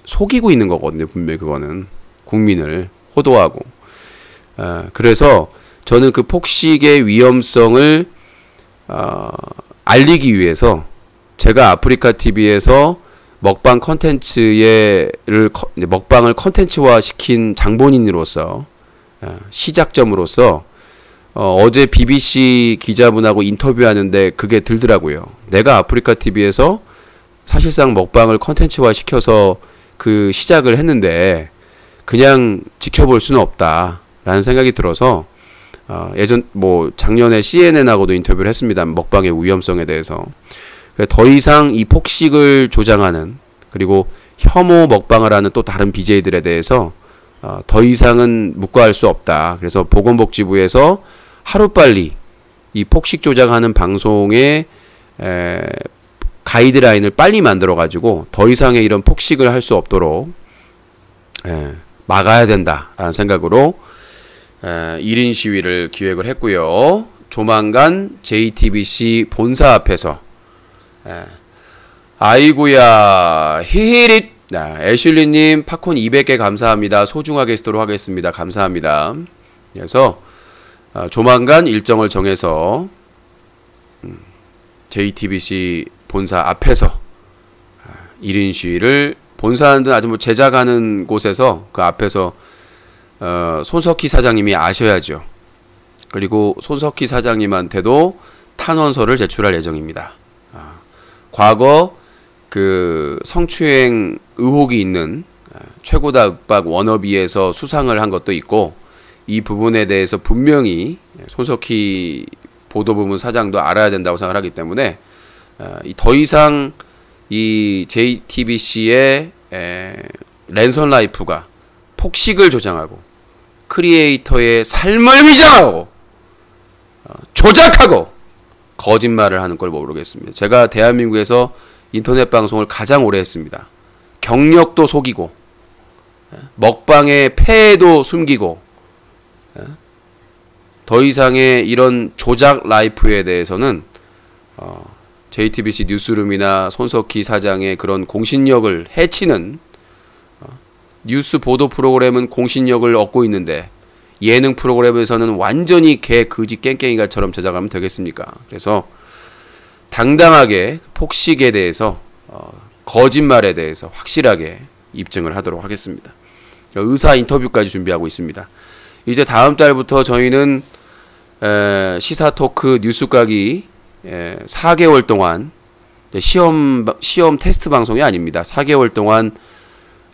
속이고 있는 거거든요. 분명히 그거는 국민을 호도하고. 그래서 저는 그 폭식의 위험성을 알리기 위해서 제가 아프리카 TV에서 먹방 먹방을 컨텐츠화 시킨 장본인으로서 시작점으로서 어제 BBC 기자분하고 인터뷰하는데 그게 들더라고요. 내가 아프리카 TV에서 사실상 먹방을 컨텐츠화 시켜서 그 시작을 했는데 그냥 지켜볼 수는 없다라는 생각이 들어서 작년에 CNN하고도 인터뷰를 했습니다. 먹방의 위험성에 대해서. 더 이상 이 폭식을 조장하는 그리고 혐오 먹방을 하는 또 다른 BJ들에 대해서 더 이상은 묵과할 수 없다. 그래서 보건복지부에서 하루빨리 이 폭식 조장하는 방송의 가이드라인을 빨리 만들어가지고 더 이상의 이런 폭식을 할 수 없도록 막아야 된다라는 생각으로 1인 시위를 기획을 했고요. 조만간 JTBC 본사 앞에서 아이고야 히히릿 애슐리님 팝콘 200개 감사합니다. 소중하게 쓰도록 하겠습니다. 감사합니다. 그래서 조만간 일정을 정해서 JTBC 본사 앞에서 1인 시위를 본사는 아주 제작하는 곳에서 그 앞에서 손석희 사장님이 아셔야죠. 그리고 손석희 사장님한테도 탄원서를 제출할 예정입니다. 과거 그 성추행 의혹이 있는 최고다 윽박 워너비에서 수상을 한 것도 있고 이 부분에 대해서 분명히 손석희 보도부문 사장도 알아야 된다고 생각하기 때문에 더 이상 이 JTBC의 랜선 라이프가 폭식을 조장하고 크리에이터의 삶을 위장하고 조작하고 거짓말을 하는 걸 모르겠습니다. 제가 대한민국에서 인터넷 방송을 가장 오래 했습니다. 경력도 속이고 먹방의 폐해도 숨기고 더 이상의 이런 조작 라이프에 대해서는 JTBC 뉴스룸이나 손석희 사장의 그런 공신력을 해치는 뉴스 보도 프로그램은 공신력을 얻고 있는데 예능 프로그램에서는 완전히 개 그지 깽깽이가처럼 제작하면 되겠습니까? 그래서 당당하게 폭식에 대해서 거짓말에 대해서 확실하게 입증을 하도록 하겠습니다. 의사 인터뷰까지 준비하고 있습니다. 이제 다음 달부터 저희는 시사 토크 뉴스 까기 4개월 동안 시험 테스트 방송이 아닙니다. 4개월 동안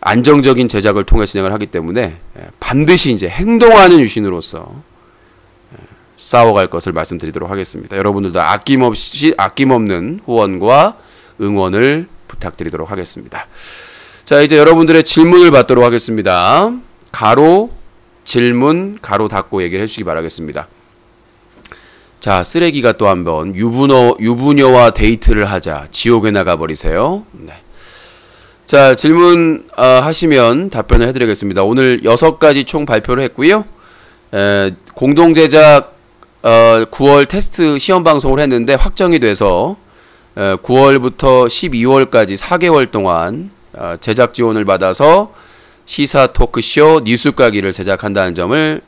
안정적인 제작을 통해 진행을 하기 때문에 반드시 이제 행동하는 유신으로서 싸워갈 것을 말씀드리도록 하겠습니다. 여러분들도 아낌없는 후원과 응원을 부탁드리도록 하겠습니다. 자, 이제 여러분들의 질문을 받도록 하겠습니다. 가로 질문 가로 닫고 얘기를 해주시기 바라겠습니다. 자, 쓰레기가 또 한번 유부녀와 데이트를 하자 지옥에 나가버리세요. 네. 자, 질문 하시면 답변을 해드리겠습니다. 오늘 6가지 총 발표를 했고요. 공동 제작 9월 테스트 시험 방송을 했는데 확정이 돼서 9월부터 12월까지 4개월 동안 제작 지원을 받아서 시사 토크쇼 뉴스 가기를 제작한다는 점을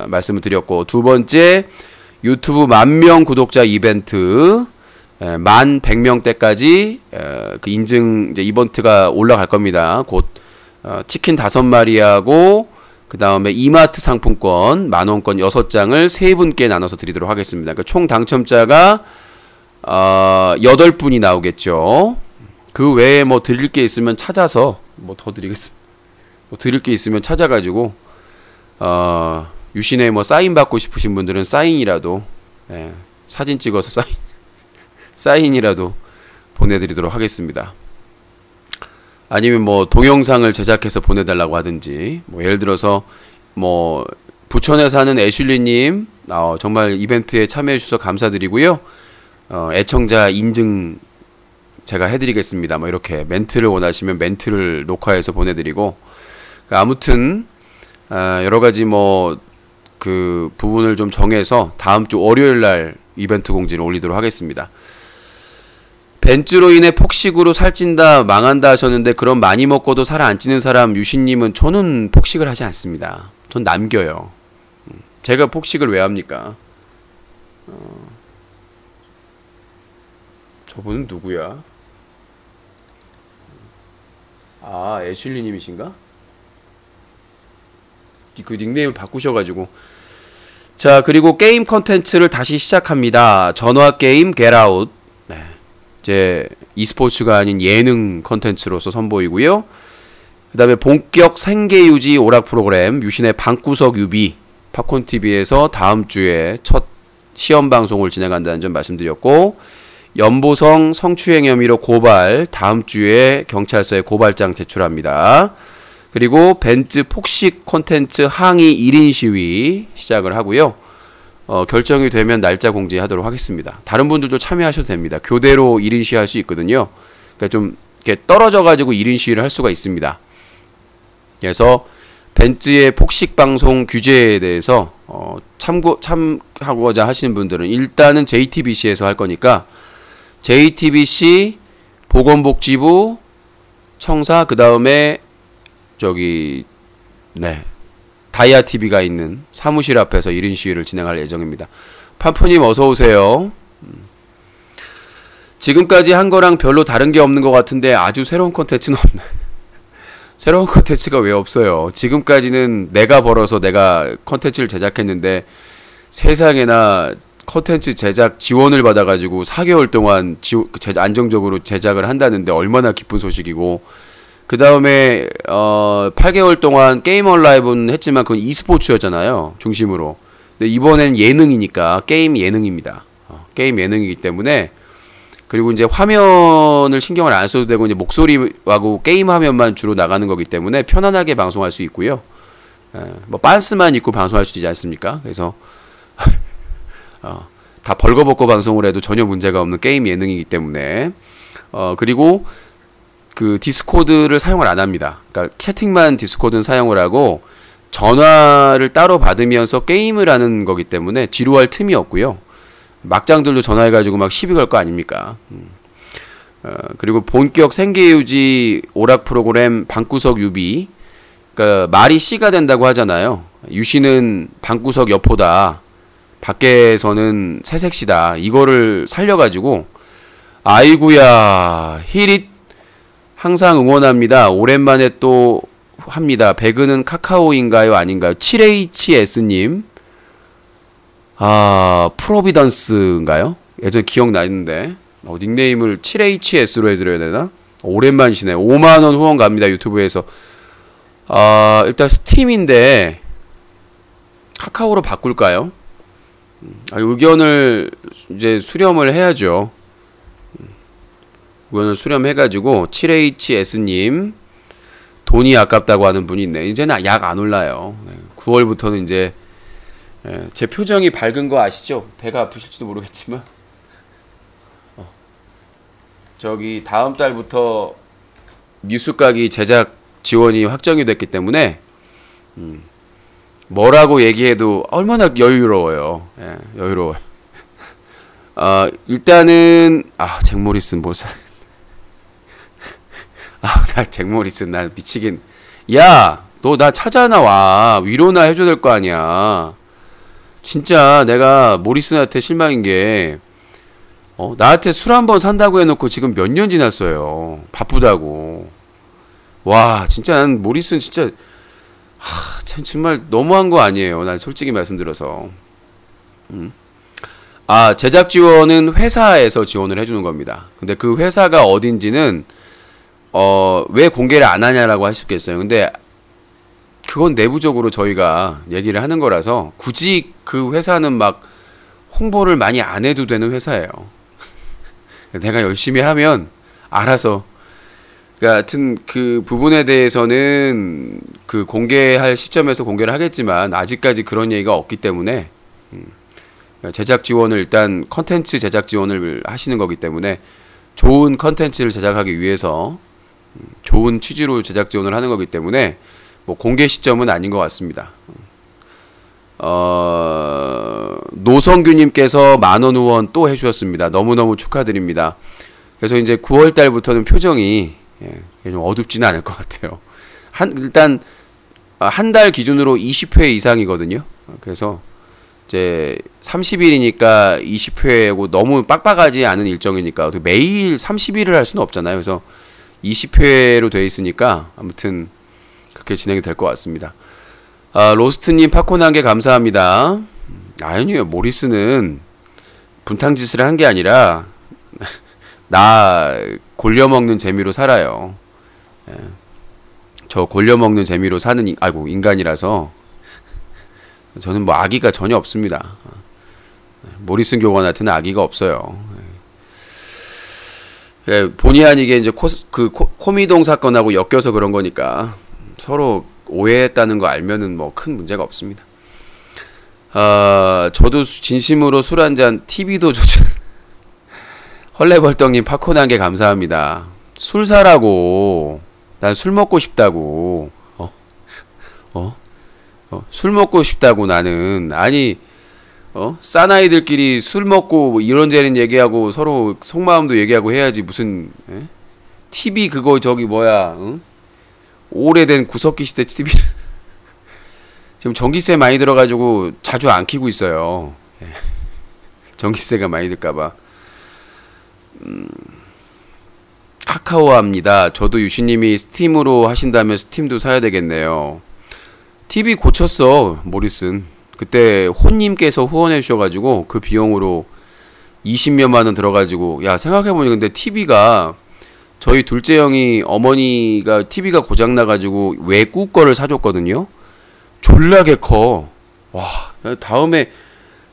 말씀을 드렸고, 두 번째 유튜브 10,000명 구독자 이벤트 만 100명대까지 그 인증 이제 이벤트가 올라갈 겁니다. 곧 치킨 5마리하고 그 다음에 이마트 상품권 10,000원권 6장을 3분께 나눠서 드리도록 하겠습니다. 그러니까 총 당첨자가 8분이 나오겠죠. 그 외에 뭐 드릴 게 있으면 찾아서 뭐 더 드리겠습니다. 뭐 드릴 게 있으면 찾아가지고 유신에 뭐 사인 받고 싶으신 분들은 사인이라도 사진 찍어서 사인이라도 보내드리도록 하겠습니다. 아니면 뭐 동영상을 제작해서 보내달라고 하든지, 뭐 예를 들어서 뭐 부천에 사는 애슐리님 정말 이벤트에 참여해 주셔서 감사드리고요. 애청자 인증 제가 해드리겠습니다. 뭐 이렇게 멘트를 원하시면 멘트를 녹화해서 보내드리고, 아무튼 여러 가지 뭐 그 부분을 좀 정해서 다음 주 월요일 날 이벤트 공지를 올리도록 하겠습니다. 벤츠로 인해 폭식으로 살찐다 망한다 하셨는데, 그럼 많이 먹고도 살 안 찌는 사람 유신님은, 저는 폭식을 하지 않습니다. 전 남겨요. 제가 폭식을 왜 합니까? 저분은 누구야? 아, 애슐리님이신가? 그 닉네임을 바꾸셔가지고. 자, 그리고 게임 컨텐츠를 다시 시작합니다. 전화 게임 겟아웃. 네. 이제 e스포츠가 아닌 예능 컨텐츠로서 선보이고요. 그 다음에 본격 생계유지 오락 프로그램 유신의 방구석 유비 팝콘TV에서 다음 주에 첫 시험 방송을 진행한다는 점 말씀드렸고, 연보성 성추행 혐의로 고발, 다음 주에 경찰서에 고발장 제출합니다. 그리고 벤츠 폭식 콘텐츠 항의 1인 시위 시작을 하고요. 결정이 되면 날짜 공지하도록 하겠습니다. 다른 분들도 참여하셔도 됩니다. 교대로 1인 시위 할 수 있거든요. 그러니까 좀 이렇게 떨어져 가지고 1인 시위를 할 수가 있습니다. 그래서 벤츠의 폭식 방송 규제에 대해서 참고하고자 하시는 분들은 일단은 JTBC에서 할 거니까 JTBC, 보건복지부, 청사, 그 다음에 다이아TV가 있는 사무실 앞에서 1인 시위를 진행할 예정입니다. 판프님 어서오세요. 지금까지 한 거랑 별로 다른 게 없는 것 같은데 아주 새로운 콘텐츠는 없나요? 새로운 콘텐츠가 왜 없어요? 지금까지는 내가 벌어서 내가 콘텐츠를 제작했는데, 세상에나 콘텐츠 제작 지원을 받아가지고 4개월 동안 안정적으로 제작을 한다는데 얼마나 기쁜 소식이고, 그 다음에 8개월 동안 게임 온라이브는 했지만 그건 e스포츠였잖아요, 중심으로. 근데 이번엔 예능이니까 게임 예능입니다. 게임 예능이기 때문에, 그리고 이제 화면을 신경을 안 써도 되고 이제 목소리하고 게임 화면만 주로 나가는 거기 때문에 편안하게 방송할 수 있고요. 뭐 빤스만 입고 방송할 수도 있지 않습니까? 그래서 다 벌거벗고 방송을 해도 전혀 문제가 없는 게임 예능이기 때문에, 그리고 그 디스코드를 사용을 안 합니다. 그러니까 채팅만 디스코드는 사용을 하고 전화를 따로 받으면서 게임을 하는 거기 때문에 지루할 틈이 없고요. 막장들도 전화해가지고 막 시비 걸 거 아닙니까? 그리고 본격 생계유지 오락 프로그램 방구석 유비, 그러니까 말이 씨가 된다고 하잖아요. 유씨는 방구석 여포다, 밖에서는 새색시다, 이거를 살려가지고, 아이구야 히릿 항상 응원합니다. 오랜만에 또 합니다. 배그는 카카오인가요? 아닌가요? 7HS님. 프로비던스인가요? 예전에 기억나는데. 닉네임을 7HS로 해드려야 되나? 오랜만이시네. 5만원 후원 갑니다. 유튜브에서. 일단 스팀인데, 카카오로 바꿀까요? 의견을 이제 수렴을 해야죠. 의견을 수렴해가지고 7HS님 돈이 아깝다고 하는 분이 있네. 이제는 약 안 올라요. 9월부터는 이제 제 표정이 밝은 거 아시죠? 배가 아프실지도 모르겠지만 저기 다음 달부터 뉴스각이 제작 지원이 확정이 됐기 때문에 뭐라고 얘기해도 얼마나 여유로워요. 예, 여유로워요. 일단은 잭 모리슨 뭘 사? 나 잭 모리슨 나 미치긴. 야, 너 나 찾아나 위로나 해줘야 될 거 아니야. 진짜 내가 모리슨한테 실망인 게 나한테 술 한 번 산다고 해놓고 지금 몇 년 지났어요. 바쁘다고. 와, 진짜 난 모리슨 진짜 참 정말 너무한 거 아니에요. 난 솔직히 말씀드려서. 제작 지원은 회사에서 지원을 해주는 겁니다. 근데 그 회사가 어딘지는 왜 공개를 안 하냐라고 하시겠어요. 근데 그건 내부적으로 저희가 얘기를 하는 거라서 굳이 그 회사는 막 홍보를 많이 안 해도 되는 회사예요. 내가 열심히 하면 알아서. 그러니까 하여튼 그 부분에 대해서는 그 공개할 시점에서 공개를 하겠지만 아직까지 그런 얘기가 없기 때문에 제작 지원을 일단 컨텐츠 제작 지원을 하시는 거기 때문에 좋은 컨텐츠를 제작하기 위해서 좋은 취지로 제작 지원을 하는 거기 때문에 뭐 공개 시점은 아닌 것 같습니다. 노성규님께서 10,000원 후원 또 해주셨습니다. 너무너무 축하드립니다. 그래서 이제 9월 달부터는 표정이 좀 어둡지는 않을 것 같아요. 일단 한 달 기준으로 20회 이상이거든요. 그래서 이제 30일이니까 20회고 너무 빡빡하지 않은 일정이니까 매일 30일을 할 수는 없잖아요. 그래서 20회로 돼 있으니까 아무튼 그렇게 진행이 될 것 같습니다. 로스트님 팝콘 한 개 감사합니다. 아니요, 모리스는 분탕짓을 한 게 아니라 나 골려먹는 재미로 살아요. 저 골려먹는 재미로 사는 인간이라서 저는 뭐 악의가 전혀 없습니다. 모리슨 교관한테는 악의가 없어요. 본의 아니게 이제 코미동 사건하고 엮여서 그런 거니까 서로 오해했다는 거 알면은 뭐 큰 문제가 없습니다. 저도 진심으로 술 한잔 TV도 조준. 헐레벌떡님 팝콘 한 개 감사합니다. 술 사라고. 난 술 먹고 싶다고. 술 먹고 싶다고 나는. 아니 싸나이들끼리 술 먹고 뭐 이런저런 얘기하고 서로 속마음도 얘기하고 해야지 무슨 TV 그거 저기 뭐야 오래된 구석기 시대 TV를 지금 전기세 많이 들어가지고 자주 안 켜고 있어요. 전기세가 많이 들까봐. 카카오합니다. 저도 유시님이 스팀으로 하신다면 스팀도 사야 되겠네요. TV 고쳤어 모리슨. 그때 혼님께서 후원해 주셔가지고 그 비용으로 20몇만원 들어가지고 야 생각해보니 근데 TV가 저희 둘째 형이 어머니가 TV가 고장나가지고 외국 거를 사줬거든요. 졸라게 커. 와 다음에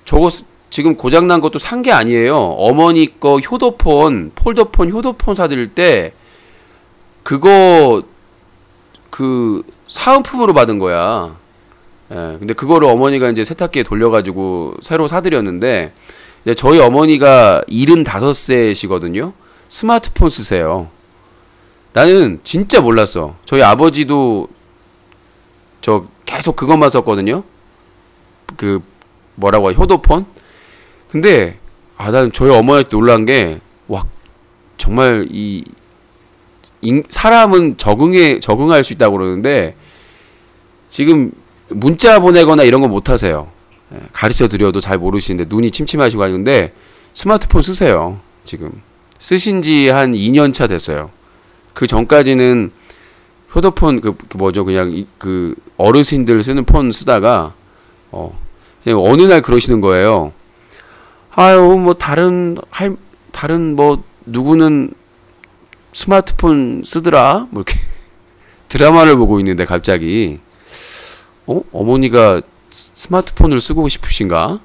저거 지금 고장난 것도 산 게 아니에요. 어머니 거 효도폰 폴더폰 효도폰 사드릴 때 그거 그 사은품으로 받은 거야. 근데 그거를 어머니가 이제 세탁기에 돌려가지고 새로 사드렸는데 이제 저희 어머니가 75세시거든요. 스마트폰 쓰세요. 나는 진짜 몰랐어. 저희 아버지도 저 계속 그것만 썼거든요. 그 뭐라고 하죠? 효도폰? 근데 난 저희 어머니한테 놀란 게 와 정말 사람은 적응할 수 있다고 그러는데 지금 문자 보내거나 이런 거 못 하세요. 가르쳐 드려도 잘 모르시는데 눈이 침침하시고 하는데 스마트폰 쓰세요. 지금 쓰신 지 한 2년 차 됐어요. 그 전까지는 효도폰 뭐죠 그냥 그 어르신들 쓰는 폰 쓰다가 그냥 어느 날 그러시는 거예요. 아유 뭐 다른 뭐 누구는 스마트폰 쓰더라 뭐 이렇게 드라마를 보고 있는데 갑자기 어머니가 스마트폰을 쓰고 싶으신가?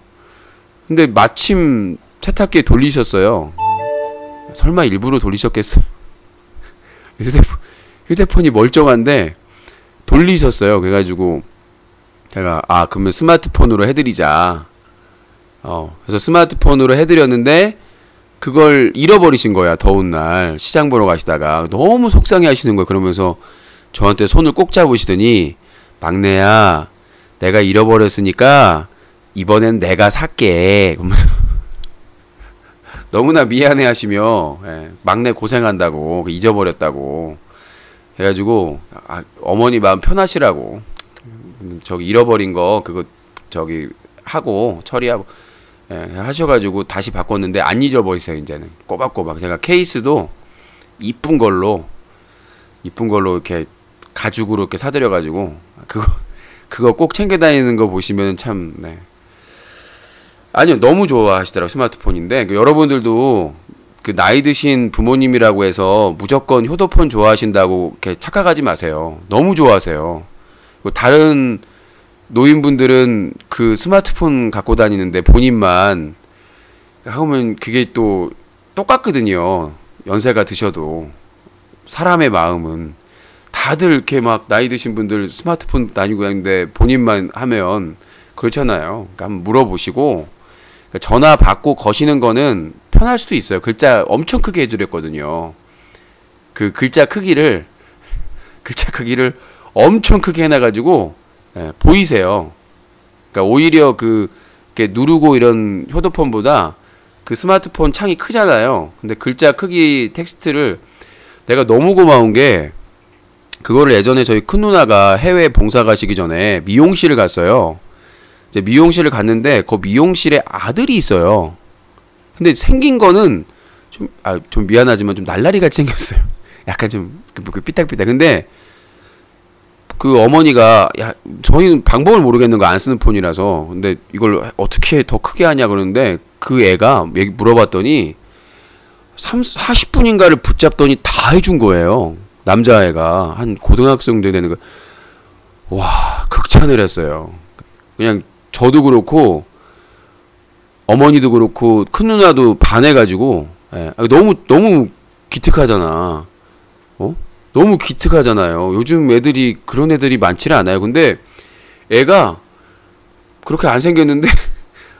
근데 마침 세탁기에 돌리셨어요. 설마 일부러 돌리셨겠어? 휴대폰이 멀쩡한데 돌리셨어요. 그래가지고 제가 그러면 스마트폰으로 해드리자. 그래서 스마트폰으로 해드렸는데 그걸 잃어버리신 거야. 더운 날 시장 보러 가시다가 너무 속상해 하시는 거야. 그러면서 저한테 손을 꼭 잡으시더니 막내야 내가 잃어버렸으니까 이번엔 내가 살게. 그러면서 너무나 미안해 하시며 예, 막내 고생한다고 잊어버렸다고 해가지고 어머니 마음 편하시라고 저기 잃어버린 거 그거 저기 하고 처리하고 예, 하셔가지고 다시 바꿨는데 안 잊어버리세요. 이제는 꼬박꼬박 제가 케이스도 이쁜 걸로 이렇게 가죽으로 이렇게 사드려가지고 그거 꼭 챙겨 다니는 거 보시면 참 네. 아니요 너무 좋아하시더라고요. 스마트폰인데 여러분들도 그 나이 드신 부모님이라고 해서 무조건 효도폰 좋아하신다고 이렇게 착각하지 마세요. 너무 좋아하세요. 다른 노인분들은 그 스마트폰 갖고 다니는데 본인만 하면 그게 또 똑같거든요. 연세가 드셔도 사람의 마음은 다들 이렇게 막 나이 드신 분들 스마트폰 다니고 있는데 본인만 하면 그렇잖아요. 그러니까 한번 물어보시고 그러니까 전화 받고 거시는 거는 편할 수도 있어요. 글자 엄청 크게 해드렸거든요. 그 글자 크기를 엄청 크게 해놔가지고 예, 보이세요. 그러니까 오히려 이렇게 누르고 이런 효도폰보다 그 스마트폰 창이 크잖아요. 근데 글자 크기 텍스트를 내가 너무 고마운 게 그거를 예전에 저희 큰 누나가 해외 봉사 가시기 전에 미용실을 갔어요. 이제 미용실을 갔는데 그 미용실에 아들이 있어요. 근데 생긴 거는 좀 미안하지만 좀 날라리 같이 생겼어요. 약간 좀 삐딱삐딱. 근데 그 어머니가 야 저희는 방법을 모르겠는 거 안 쓰는 폰이라서 근데 이걸 어떻게 더 크게 하냐 그러는데 그 애가 물어봤더니 40분인가를 붙잡더니 다 해준 거예요. 남자애가 한 고등학생 되는 거. 와 극찬을 했어요. 그냥 저도 그렇고 어머니도 그렇고 큰 누나도 반해가지고 예. 너무 기특하잖아. 너무 기특하잖아요. 요즘 애들이 그런 애들이 많지는 않아요. 근데 애가 그렇게 안 생겼는데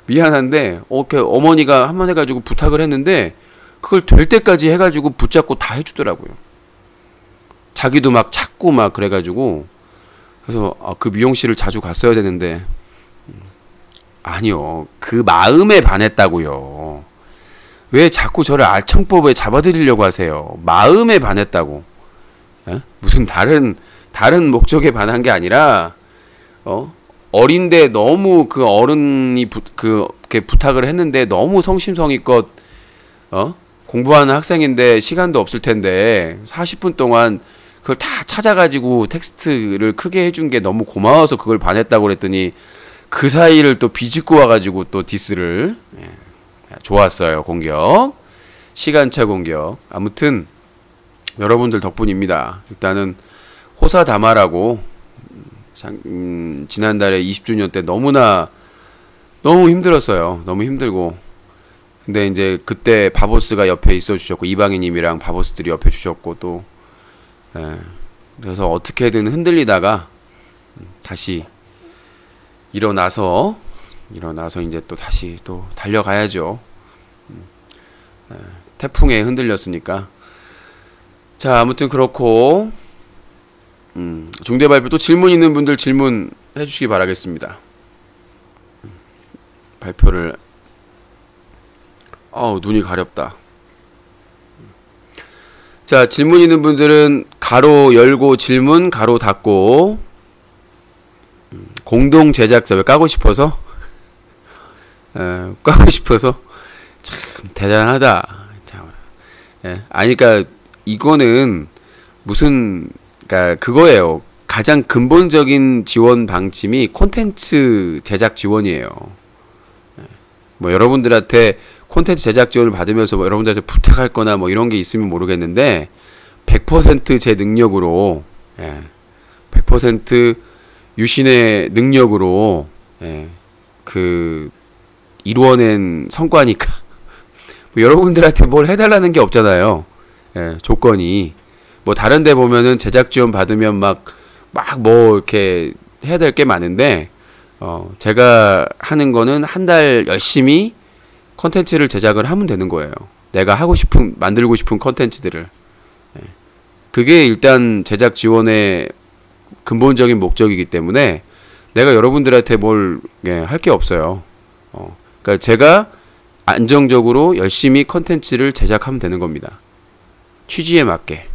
미안한데 어머니가 한 번 해가지고 부탁을 했는데 그걸 될 때까지 해가지고 붙잡고 다 해주더라고요. 자기도 막 찾고 막 그래가지고 그래서 그 미용실을 자주 갔어야 되는데 아니요. 그 마음에 반했다고요. 왜 자꾸 저를 알청법에 잡아들이려고 하세요. 마음에 반했다고. 에? 무슨 다른 목적에 반한 게 아니라 어린데 너무 그 어른이 그렇게 부탁을 했는데 너무 성심성의껏 공부하는 학생인데 시간도 없을 텐데 40분 동안 그걸 다 찾아가지고 텍스트를 크게 해준 게 너무 고마워서 그걸 반했다고 그랬더니 그 사이를 또 비집고 와가지고 또 디스를 좋았어요. 공격 시간차 공격. 아무튼 여러분들 덕분입니다. 일단은 호사다마라고 지난달에 20주년 때 너무 힘들었어요. 너무 힘들고 근데 이제 그때 바보스가 옆에 있어 주셨고 이방희님이랑 바보스들이 옆에 주셨고 또 그래서 어떻게든 흔들리다가 다시 일어나서 이제 또 다시 또 달려가야죠. 태풍에 흔들렸으니까. 자 아무튼 그렇고 중대 발표 또 질문 있는 분들 질문 해주시기 바라겠습니다. 발표를 눈이 가렵다. 자 질문 있는 분들은 가로 열고 질문 가로 닫고 공동 제작자 왜 까고 싶어서 참 대단하다. 아니 그러니까 이거는 그러니까 그거예요. 가장 근본적인 지원 방침이 콘텐츠 제작 지원이에요. 뭐 여러분들한테 콘텐츠 제작 지원을 받으면서 뭐 여러분들한테 부탁할 거나 뭐 이런 게 있으면 모르겠는데 100% 제 능력으로 100% 유신의 능력으로 그 이루어낸 성과니까 뭐 여러분들한테 뭘 해달라는 게 없잖아요. 조건이 뭐 다른 데 보면은 제작 지원 받으면 막 뭐 이렇게 해야 될 게 많은데 제가 하는 거는 한 달 열심히 컨텐츠를 제작을 하면 되는 거예요. 내가 하고 싶은 만들고 싶은 컨텐츠들을. 그게 일단 제작 지원의 근본적인 목적이기 때문에 내가 여러분들한테 뭘 할 게 없어요. 그러니까 제가 안정적으로 열심히 컨텐츠를 제작하면 되는 겁니다. 취지에 맞게.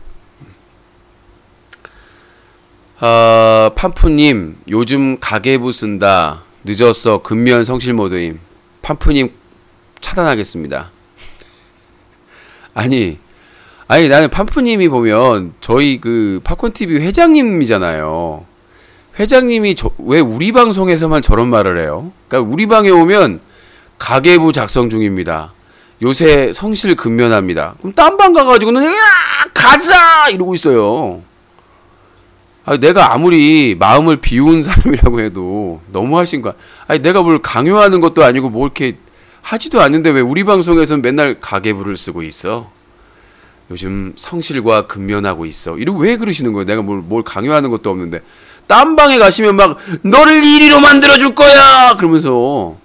판푸님 요즘 가계부 쓴다. 늦었어. 근면 성실 모드임. 판푸님 차단하겠습니다. 아니 나는 판푸님이 보면 저희 그 팝콘TV 회장님이잖아요. 회장님이 왜 우리 방송에서만 저런 말을 해요? 그러니까 우리 방에 오면 가계부 작성 중입니다. 요새 성실 근면합니다. 그럼 딴 방 가가지고는 가자 이러고 있어요. 내가 아무리 마음을 비운 사람이라고 해도 너무하신 거야. 내가 뭘 강요하는 것도 아니고 뭐 이렇게 하지도 않는데 왜 우리 방송에서는 맨날 가계부를 쓰고 있어? 요즘 성실과 근면하고 있어. 이러고 왜 그러시는 거예요? 내가 뭘 강요하는 것도 없는데. 딴 방에 가시면 막 너를 1위로 만들어줄 거야! 그러면서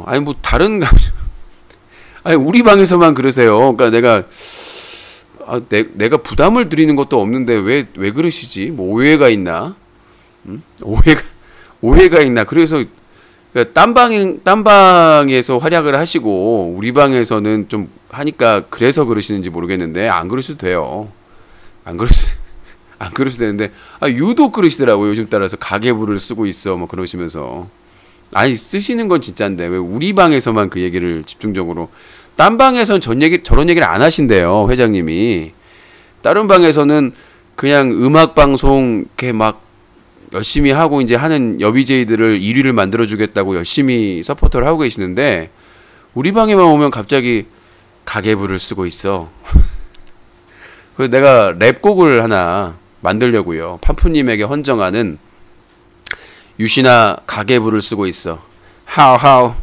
아니 뭐 다른 아니 우리 방에서만 그러세요. 그러니까 내가 부담을 드리는 것도 없는데 왜 그러시지? 뭐 오해가 있나? 오해가 있나? 그래서 그러니까 딴 방에서 활약을 하시고 우리 방에서는 좀 하니까 그래서 그러시는지 모르겠는데 안 그러셔도 돼요. 안 그러셔도 되는데 유독 그러시더라고요. 요즘 따라서 가계부를 쓰고 있어 뭐 그러시면서. 아니 쓰시는 건 진짜인데 왜 우리 방에서만 그 얘기를 집중적으로. 딴 방에서는 저런 얘기를 안 하신대요. 회장님이. 다른 방에서는 그냥 음악 방송 이렇게 막 열심히 하고 이제 하는 여비제이들을 1위를 만들어 주겠다고 열심히 서포터를 하고 계시는데 우리 방에만 오면 갑자기 가계부를 쓰고 있어. 그래서 내가 랩곡을 하나 만들려고요. 판푸님에게 헌정하는 유신아 가계부를 쓰고 있어. How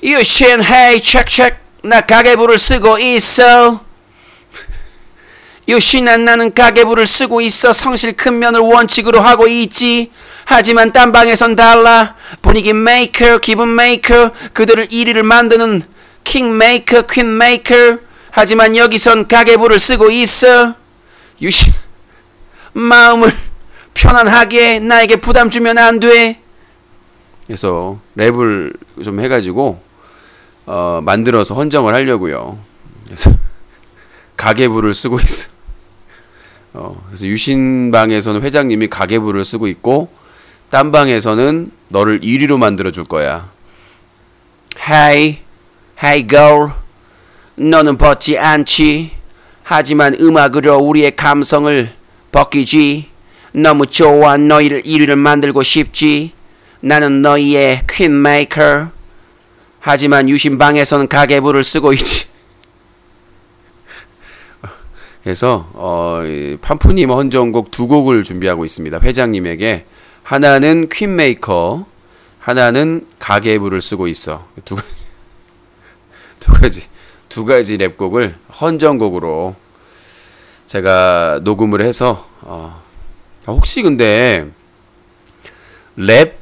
유신 hey check 나 가계부를 쓰고 있어. 유신아 나는 가계부를 쓰고 있어. 성실 근면을 원칙으로 하고 있지. 하지만 딴 방에선 달라. 분위기 메이커 기분 메이커 그들을 1위를 만드는 킹 메이커 퀸 메이커. 하지만 여기선 가계부를 쓰고 있어. 유신 마음을 편안하게 나에게 부담 주면 안 돼. 그래서 랩을 좀 해가지고 만들어서 헌정을 하려고요. 그래서 가계부를 쓰고 있어. 그래서 유신방에서는 회장님이 가계부를 쓰고 있고 딴 방에서는 너를 1위로 만들어 줄 거야. Hey girl 너는 벗지 않지. 하지만 음악으로 우리의 감성을 벗기지. 너무 좋아 너희를 1위를 만들고 싶지. 나는 너희의 퀸 메이커. 하지만 유신방에서는 가계부를 쓰고 있지. 그래서 판푸님 헌정곡 2곡을 준비하고 있습니다. 회장님에게. 하나는 퀸 메이커, 하나는 가계부를 쓰고 있어. 두 가지 랩곡을 헌정곡으로 제가 녹음을 해서 혹시 근데 랩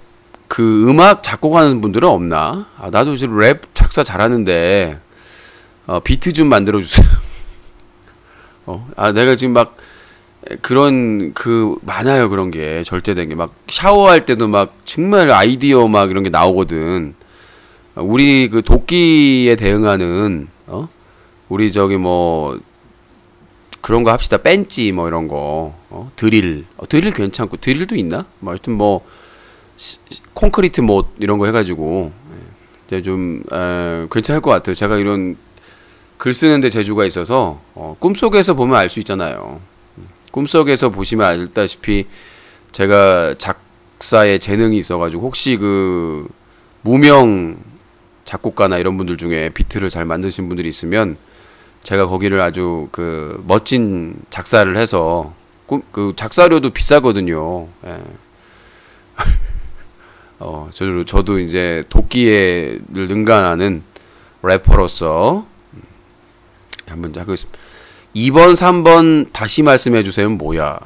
그 음악 작곡하는 분들은 없나? 나도 지금 랩 작사 잘하는데 비트 좀 만들어 주세요. 내가 지금 막 그런 많아요. 그런 게 절제된 게 막 샤워할 때도 막 정말 아이디어 막 이런 게 나오거든. 우리 그 도끼에 대응하는 우리 저기 뭐 그런 거 합시다. 벤치 뭐 이런 거 드릴 괜찮고 드릴도 있나? 뭐 하여튼 뭐 콘크리트 못 이런 거 해가지고 이제 좀 괜찮을 것 같아요. 제가 이런 글 쓰는데 재주가 있어서 꿈속에서 보면 알 수 있잖아요. 꿈속에서 보시면 알다시피 제가 작사에 재능이 있어가지고 혹시 그 무명 작곡가나 이런 분들 중에 비트를 잘 만드신 분들이 있으면 제가 거기를 아주 그 멋진 작사를 해서 그 작사료도 비싸거든요. 예. 저도 이제 도끼에 늘 능가하는 래퍼로서 한번 하겠습니다. 2번, 3번 다시 말씀해 주세요. 뭐야?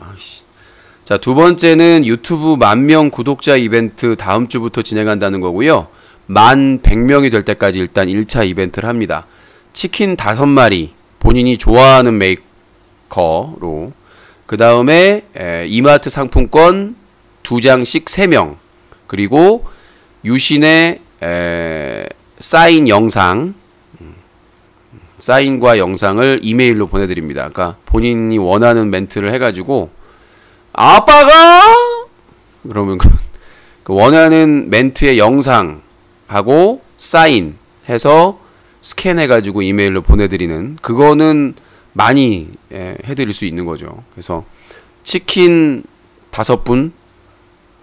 자, 두 번째는 유튜브 10,000명 구독자 이벤트 다음 주부터 진행한다는 거고요. 만 100명이 될 때까지 일단 1차 이벤트를 합니다. 치킨 5마리 본인이 좋아하는 메이커로, 그 다음에 이마트 상품권 2장씩 3명, 그리고 유신의 사인 영상, 사인과 영상을 이메일로 보내드립니다. 그러니까 본인이 원하는 멘트를 해가지고 아빠가 그러면 그 원하는 멘트의 영상하고 사인 해서 스캔해가지고 이메일로 보내드리는, 그거는 많이 해드릴 수 있는 거죠. 그래서 치킨 5분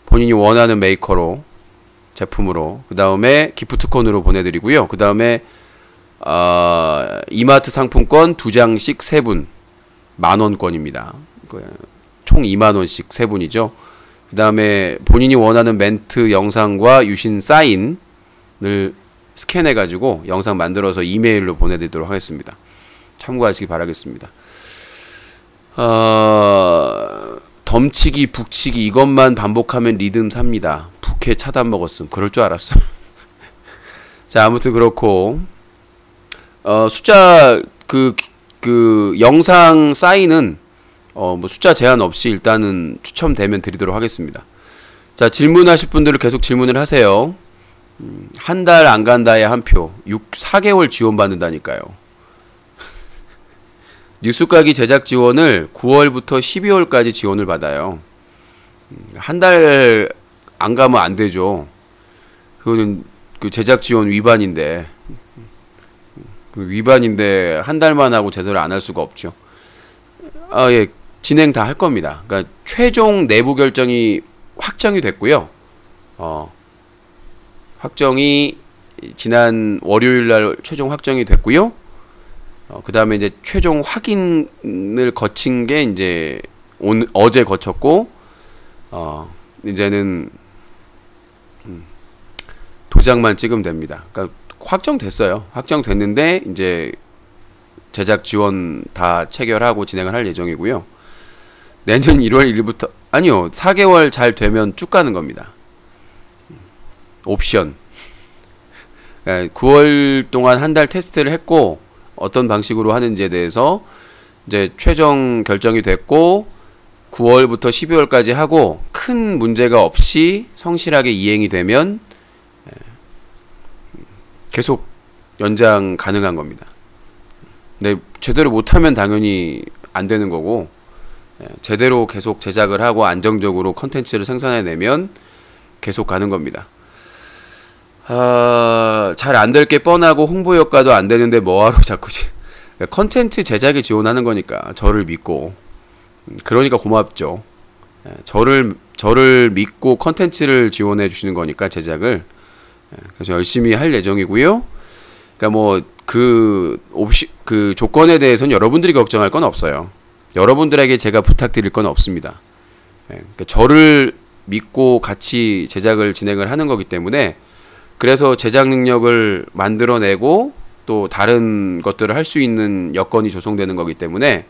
본인이 원하는 메이커로, 제품으로, 그 다음에 기프트콘으로 보내드리고요. 그 다음에 이마트 상품권 2장씩 3분, 10,000원권입니다. 총 20,000원씩 3분이죠. 그 다음에 본인이 원하는 멘트 영상과 유신 사인을 스캔해가지고 영상 만들어서 이메일로 보내드리도록 하겠습니다. 참고하시기 바라겠습니다. 덤치기, 북치기 이것만 반복하면 리듬 삽니다. 북해 차단 먹었음. 그럴 줄 알았어. 자, 아무튼 그렇고 숫자 그 영상 사인은 뭐 숫자 제한 없이 일단은 추첨되면 드리도록 하겠습니다. 자, 질문하실 분들은 계속 질문을 하세요. 한 달 안 간다에 한 표. 4개월 지원 받는다니까요. 뉴스가기 제작 지원을 9월부터 12월까지 지원을 받아요. 한 달 안 가면 안 되죠. 그거는 그 제작 지원 위반인데, 위반인데 한 달만 하고 제대로 안 할 수가 없죠. 예, 진행 다 할 겁니다. 그러니까 최종 내부 결정이 확정이 됐고요. 확정이 지난 월요일 날 최종 확정이 됐고요. 그 다음에 이제 최종 확인을 거친 게 이제 어제 거쳤고, 이제는 도장만 찍으면 됩니다. 그러니까 확정됐어요. 확정됐는데 이제 제작 지원 다 체결하고 진행을 할 예정이고요. 내년 1월 1일부터, 아니요, 4개월 잘 되면 쭉 가는 겁니다. 옵션. 9월 동안 한 달 테스트를 했고 어떤 방식으로 하는지에 대해서 이제 최종 결정이 됐고 9월부터 12월까지 하고 큰 문제가 없이 성실하게 이행이 되면 계속 연장 가능한 겁니다. 근데 제대로 못하면 당연히 안 되는 거고, 제대로 계속 제작을 하고 안정적으로 컨텐츠를 생산해내면 계속 가는 겁니다. 잘 안 될 게 뻔하고 홍보 효과도 안 되는데 뭐하러 자꾸 컨텐츠 제작에 지원하는 거니까 저를 믿고, 그러니까 고맙죠. 저를 믿고 컨텐츠를 지원해 주시는 거니까 제작을. 그래서 열심히 할 예정이고요. 그러니까 뭐 그 조건에 대해서는 여러분들이 걱정할 건 없어요. 여러분들에게 제가 부탁드릴 건 없습니다. 그러니까 저를 믿고 같이 제작을 진행을 하는 거기 때문에, 그래서 제작 능력을 만들어내고 또 다른 것들을 할 수 있는 여건이 조성되는 거기 때문에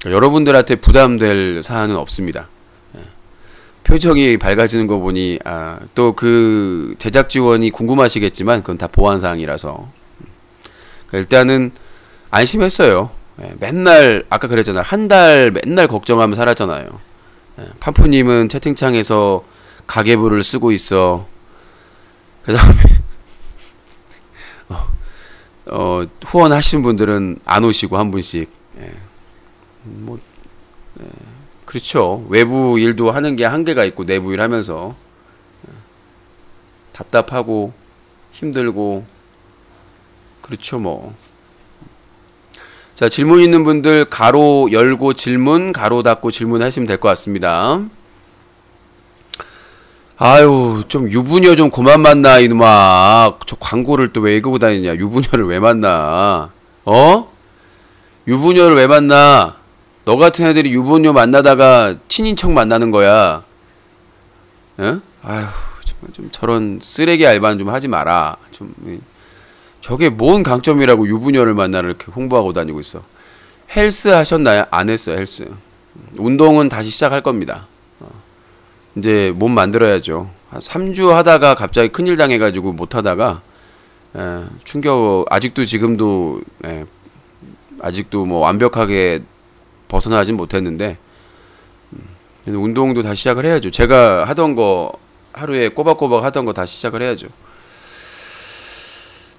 여러분들한테 부담될 사안은 없습니다. 표정이 밝아지는 거 보니 또 그 제작 지원이 궁금하시겠지만 그건 다 보안 사항이라서 일단은 안심했어요. 맨날 아까 그랬잖아요. 한 달 맨날 걱정하며 살았잖아요. 판푸님은 채팅창에서 가계부를 쓰고 있어. 그 다음에 후원하시는 분들은 안 오시고 한 분씩. 그렇죠. 외부 일도 하는 게 한계가 있고 내부 일 하면서 답답하고 힘들고 그렇죠 뭐. 자, 질문 있는 분들 가로 열고 질문, 가로 닫고 질문하시면 될 것 같습니다. 아유, 좀 유부녀 좀 그만 만나 이놈아. 저 광고를 또 왜 읽고 다니냐. 유부녀를 왜 만나. 유부녀를 왜 만나. 너 같은 애들이 유부녀 만나다가 친인척 만나는 거야. 응? 아휴, 정말 좀 저런 쓰레기 알바는 좀 하지 마라. 좀 저게 뭔 강점이라고 유부녀를 만나를 이렇게 홍보하고 다니고 있어. 헬스 하셨나요? 안 했어요, 헬스. 운동은 다시 시작할 겁니다. 이제 몸 만들어야죠. 한 3주 하다가 갑자기 큰일 당해가지고 못하다가 충격 아직도 지금도 아직도 뭐 완벽하게 벗어나진 못했는데 운동도 다시 시작을 해야죠. 제가 하던 거 하루에 꼬박꼬박 하던 거 다시 시작을 해야죠.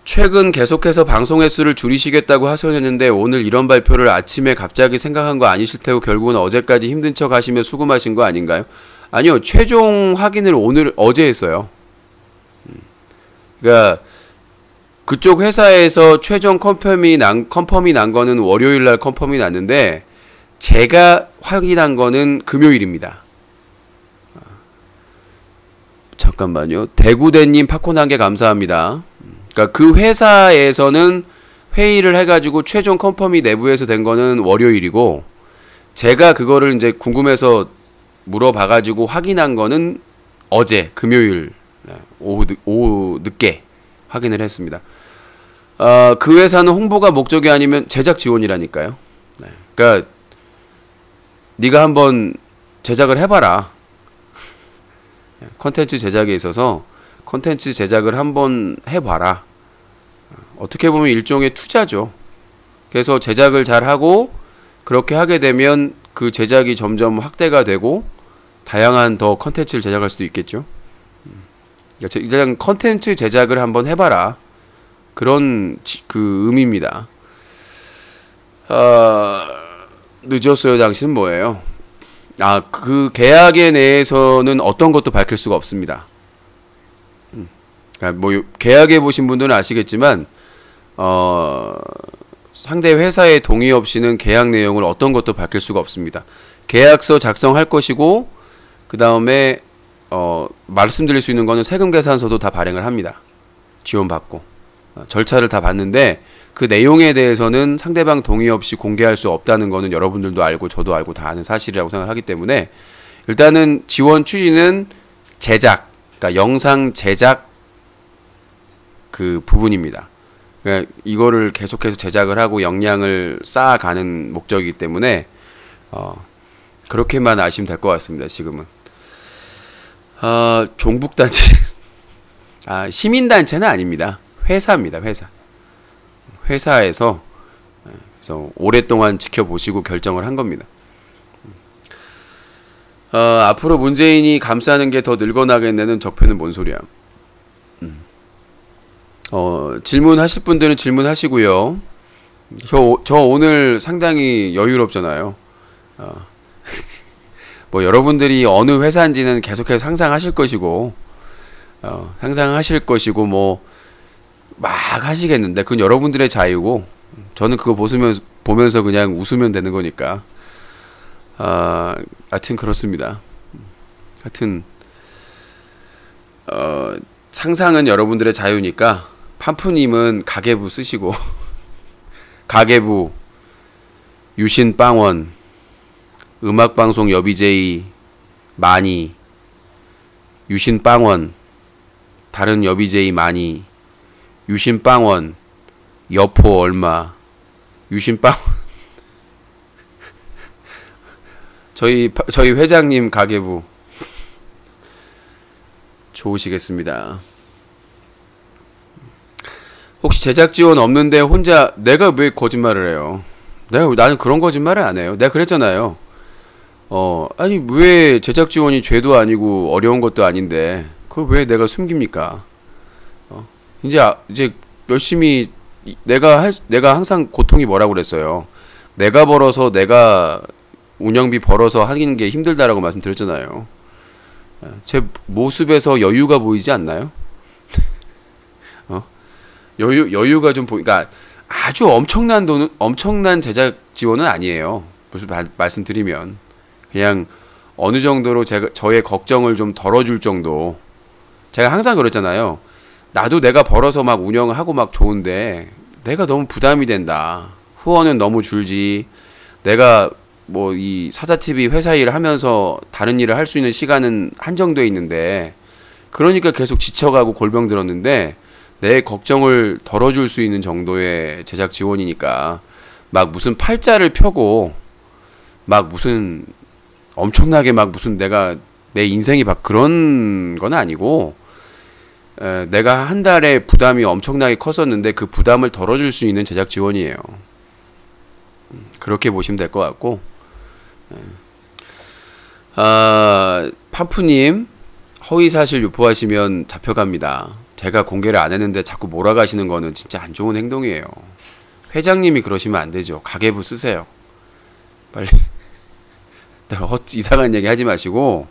최근 계속해서 방송 횟수를 줄이시겠다고 하셨는데 오늘 이런 발표를 아침에 갑자기 생각한 거 아니실 테고 결국은 어제까지 힘든 척 하시며 수금하신 거 아닌가요? 아니요. 최종 확인을 어제 했어요. 그러니까 그쪽 회사에서 최종 컨펌이 난 거는 월요일 날 컨펌이 났는데 제가 확인한 거는 금요일입니다. 잠깐만요. 대구대님 팝콘 한 개 감사합니다. 그러니까 그 회사에서는 회의를 해가지고 최종 컨펌이 내부에서 된 거는 월요일이고 제가 그거를 이제 궁금해서 물어봐가지고 확인한 거는 어제 금요일 오후 늦게 확인을 했습니다. 그 회사는 홍보가 목적이 아니면 제작 지원이라니까요. 그러니까 네가 한번 제작을 해봐라. 컨텐츠 제작에 있어서 컨텐츠 제작을 한번 해봐라. 어떻게 보면 일종의 투자죠. 그래서 제작을 잘하고 그렇게 하게 되면 그 제작이 점점 확대가 되고 다양한 더 컨텐츠를 제작할 수도 있겠죠. 일단 컨텐츠 제작을 한번 해봐라. 그런 그 의미입니다. 늦었어요. 당신은 뭐예요? 그 계약에 대해서는 어떤 것도 밝힐 수가 없습니다. 그러니까 뭐 계약해 보신 분들은 아시겠지만 상대 회사의 동의 없이는 계약 내용을 어떤 것도 밝힐 수가 없습니다. 계약서 작성할 것이고 그 다음에 말씀드릴 수 있는 거는 세금 계산서도 다 발행을 합니다. 지원받고 절차를 다 봤는데 그 내용에 대해서는 상대방 동의 없이 공개할 수 없다는 거는 여러분들도 알고 저도 알고 다 아는 사실이라고 생각하기 때문에 일단은 지원 취지는 제작, 그러니까 영상 제작 그 부분입니다. 그러니까 이거를 계속해서 제작을 하고 역량을 쌓아가는 목적이기 때문에 그렇게만 아시면 될 것 같습니다. 지금은 종북단체 시민단체는 아닙니다. 회사입니다. 회사에서 그래서 오랫동안 지켜보시고 결정을 한 겁니다. 앞으로 문재인이 감싸는 게 더 늙어나겠네는 적폐는 뭔 소리야. 질문하실 분들은 질문하시고요. 저 오늘 상당히 여유롭잖아요. 뭐 여러분들이 어느 회사인지는 계속해서 상상하실 것이고 뭐 막 하시겠는데 그건 여러분들의 자유고 저는 그거 보면서 그냥 웃으면 되는 거니까. 하여튼 그렇습니다. 하여튼 상상은 여러분들의 자유니까 판푸님은 가계부 쓰시고 가계부 유신빵원 음악방송 여비제이 많이 유신빵원 다른 여비제이 많이 유신빵원 여포 얼마 유신빵원 저희 회장님 가계부 좋으시겠습니다. 혹시 제작 지원 없는데 혼자 내가 왜 거짓말을 해요? 나는 그런 거짓말을 안 해요. 내가 그랬잖아요. 아니 왜 제작 지원이 죄도 아니고 어려운 것도 아닌데 그걸 왜 내가 숨깁니까? 이제 열심히 내가 항상 고통이 뭐라고 그랬어요. 내가 벌어서 내가 운영비 벌어서 하는 게 힘들다라고 말씀드렸잖아요. 제 모습에서 여유가 보이지 않나요? 여유가 좀 그러니까 아주 엄청난 제작 지원은 아니에요. 무슨 말씀드리면 그냥 어느 정도로 저의 걱정을 좀 덜어줄 정도. 제가 항상 그랬잖아요. 나도 내가 벌어서 막 운영을 하고 막 좋은데 내가 너무 부담이 된다. 후원은 너무 줄지. 내가 뭐 이 사자TV 회사 일을 하면서 다른 일을 할 수 있는 시간은 한정되어 있는데 그러니까 계속 지쳐가고 골병 들었는데 내 걱정을 덜어줄 수 있는 정도의 제작 지원이니까 막 무슨 팔자를 펴고 막 무슨 엄청나게 막 무슨 내가 내 인생이 막 그런 건 아니고 내가 한 달에 부담이 엄청나게 컸었는데 그 부담을 덜어줄 수 있는 제작 지원이에요. 그렇게 보시면 될 것 같고 파푸님 허위사실 유포하시면 잡혀갑니다. 제가 공개를 안 했는데 자꾸 몰아가시는 거는 진짜 안 좋은 행동이에요. 회장님이 그러시면 안 되죠. 가계부 쓰세요. 빨리 이상한 얘기 하지 마시고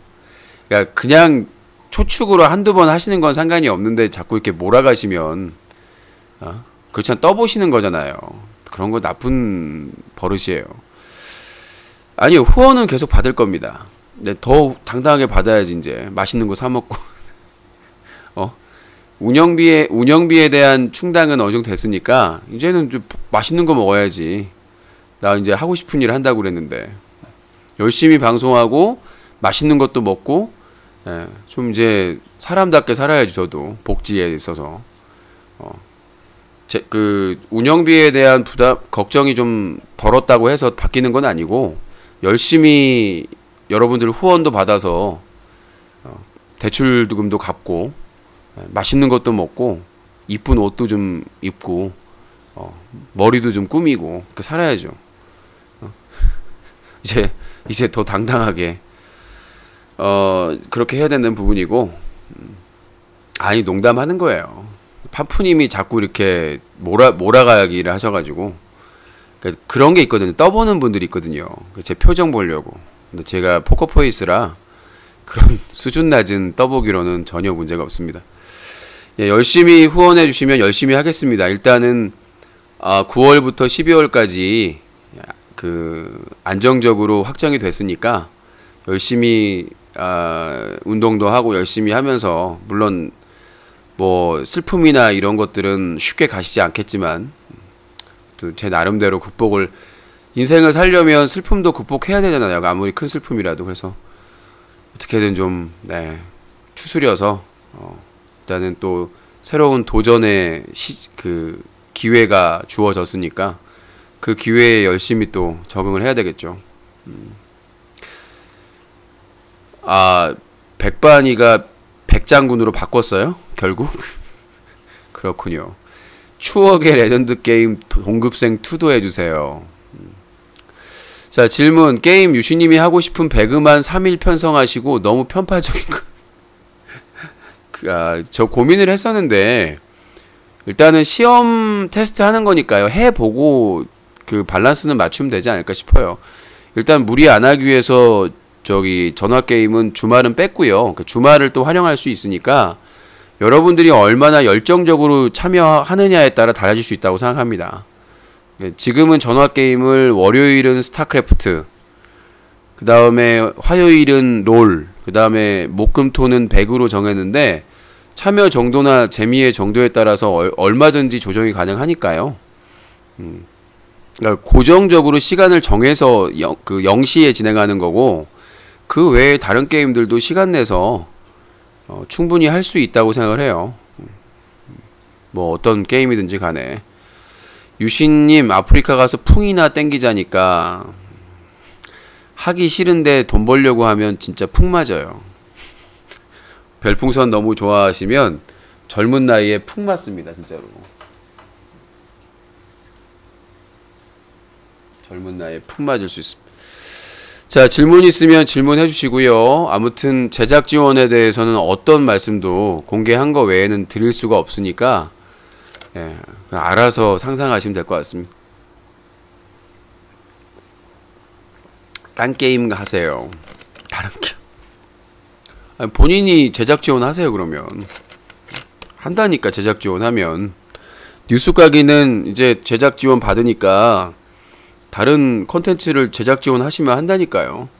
그냥 초축으로 한두 번 하시는 건 상관이 없는데 자꾸 이렇게 몰아가시면 그렇잖아. 떠보시는 거잖아요. 그런 거 나쁜 버릇이에요. 아니요, 후원은 계속 받을 겁니다. 근데 더 당당하게 받아야지. 이제 맛있는 거 사 먹고 운영비에 대한 충당은 어느 정도 됐으니까 이제는 좀 맛있는 거 먹어야지. 나 이제 하고 싶은 일 한다고 그랬는데 열심히 방송하고 맛있는 것도 먹고 좀 이제 사람답게 살아야지. 저도 복지에 있어서 그 운영비에 대한 부담 걱정이 좀 덜었다고 해서 바뀌는 건 아니고 열심히 여러분들 후원도 받아서 대출금도 갚고 맛있는 것도 먹고 이쁜 옷도 좀 입고 머리도 좀 꾸미고 그렇게 살아야죠. 이제 더 당당하게 그렇게 해야 되는 부분이고 아니 농담하는 거예요. 파푸님이 자꾸 이렇게 몰아가기를 하셔가지고 그러니까 그런 게 있거든요. 떠보는 분들이 있거든요. 제 표정 보려고. 근데 제가 포커페이스라 그런 수준 낮은 떠보기로는 전혀 문제가 없습니다. 예, 열심히 후원해 주시면 열심히 하겠습니다. 일단은 9월부터 12월까지 그 안정적으로 확정이 됐으니까 열심히 운동도 하고 열심히 하면서 물론 뭐 슬픔이나 이런 것들은 쉽게 가시지 않겠지만 또 제 나름대로 극복을 인생을 살려면 슬픔도 극복해야 되잖아요. 아무리 큰 슬픔이라도. 그래서 어떻게든 좀 추스려서 일단은 또 새로운 도전의 그 기회가 주어졌으니까 그 기회에 열심히 또 적응을 해야 되겠죠. 백반이가 백장군으로 바꿨어요? 결국? 그렇군요. 추억의 레전드 게임 동급생 투도 해주세요. 자, 질문. 게임 유시님이 하고 싶은 배그만 3일 편성하시고 너무 편파적인 거. 저 고민을 했었는데 일단은 시험 테스트 하는 거니까요. 해보고 그 밸런스는 맞추면 되지 않을까 싶어요. 일단 무리 안 하기 위해서 전화 게임은 주말은 뺐고요. 그 주말을 또 활용할 수 있으니까 여러분들이 얼마나 열정적으로 참여하느냐에 따라 달라질 수 있다고 생각합니다. 지금은 전화 게임을 월요일은 스타크래프트, 그 다음에 화요일은 롤, 그 다음에 목금토는 배그로 정했는데 참여 정도나 재미의 정도에 따라서 얼마든지 조정이 가능하니까요. 그러니까 고정적으로 시간을 정해서 0시에 진행하는 거고 그 외에 다른 게임들도 시간 내서 충분히 할 수 있다고 생각을 해요. 뭐 어떤 게임이든지 간에. 유신님, 아프리카 가서 풍이나 땡기자니까 하기 싫은데 돈 벌려고 하면 진짜 푹 맞아요. 별풍선 너무 좋아하시면 젊은 나이에 푹 맞습니다. 진짜로. 젊은 나이에 푹 맞을 수 있습니다. 자, 질문 있으면 질문해 주시고요. 아무튼 제작 지원에 대해서는 어떤 말씀도 공개한 거 외에는 드릴 수가 없으니까 그냥 알아서 상상하시면 될 것 같습니다. 딴 게임 하세요. 다른 게임. 본인이 제작 지원하세요. 그러면 한다니까. 제작 지원하면 뉴스 가기는 이제 제작 지원 받으니까 다른 컨텐츠를 제작 지원하시면 한다니까요.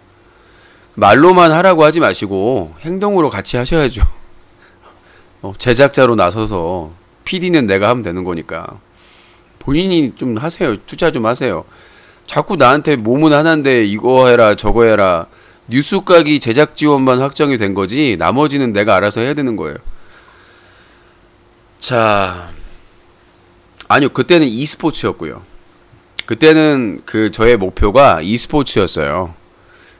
말로만 하라고 하지 마시고 행동으로 같이 하셔야죠. 제작자로 나서서 PD는 내가 하면 되는 거니까 본인이 좀 하세요. 투자 좀 하세요. 자꾸 나한테 몸은 하나인데 이거 해라 저거 해라. 뉴스 가기 제작 지원만 확정이 된 거지 나머지는 내가 알아서 해야 되는 거예요. 자, 아니요, 그때는 e스포츠였고요. 그때는 저의 목표가 e스포츠였어요.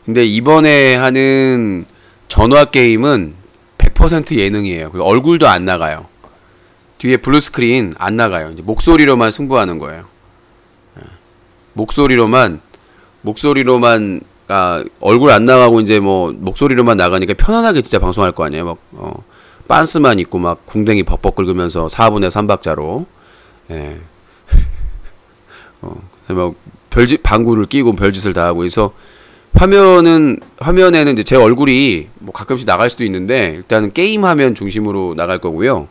근데 이번에 하는 전화 게임은 100% 예능이에요. 그리고 얼굴도 안 나가요. 뒤에 블루 스크린 안 나가요. 이제 목소리로만 승부하는 거예요. 목소리로만 얼굴 안 나가고 이제 뭐 목소리로만 나가니까 편안하게 진짜 방송할 거 아니에요. 막 빤스만 입고 막 궁뎅이 벅벅 긁으면서 4분의 3박자로 예. 막 방구를 끼고 별짓을 다 하고 해서 화면에는 이제 제 얼굴이 뭐 가끔씩 나갈 수도 있는데 일단은 게임 화면 중심으로 나갈 거고요.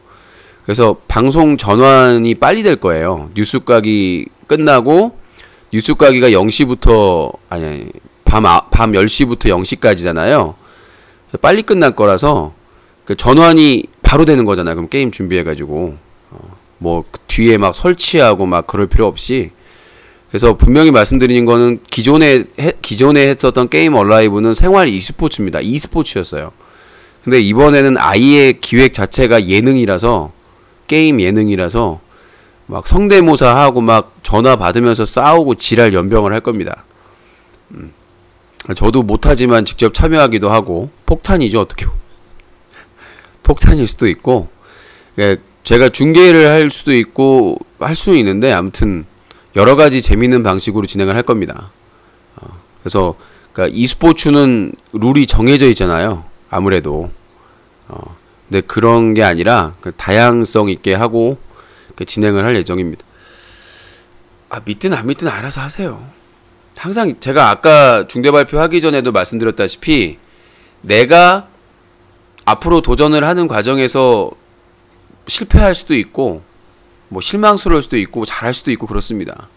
그래서 방송 전환이 빨리 될 거예요. 뉴스 까기 끝나고 뉴스 까기가 0시부터 아니 밤 10시부터 0시까지잖아요. 빨리 끝날 거라서 그 전환이 바로 되는 거잖아요. 그럼 게임 준비해 가지고 뭐 뒤에 막 설치하고 막 그럴 필요 없이. 그래서 분명히 말씀드리는 거는 기존에 했었던 게임 얼라이브는 생활 e스포츠입니다. e스포츠였어요. 근데 이번에는 아예 기획 자체가 예능이라서 게임 예능이라서 막 성대모사 하고 막 전화 받으면서 싸우고 지랄 연병을 할 겁니다. 저도 못하지만 직접 참여하기도 하고 폭탄이죠 어떻게 보면. 폭탄일 수도 있고 제가 중계를 할 수도 있고 할 수는 있는데 아무튼 여러 가지 재밌는 방식으로 진행을 할 겁니다. 그래서 그러니까 e스포츠는 룰이 정해져 있잖아요. 아무래도 근데 그런 게 아니라 다양성 있게 하고 진행을 할 예정입니다. 믿든 안 믿든 알아서 하세요. 항상 제가 아까 중대 발표하기 전에도 말씀드렸다시피 내가 앞으로 도전을 하는 과정에서 실패할 수도 있고 뭐 실망스러울 수도 있고 잘할 수도 있고 그렇습니다.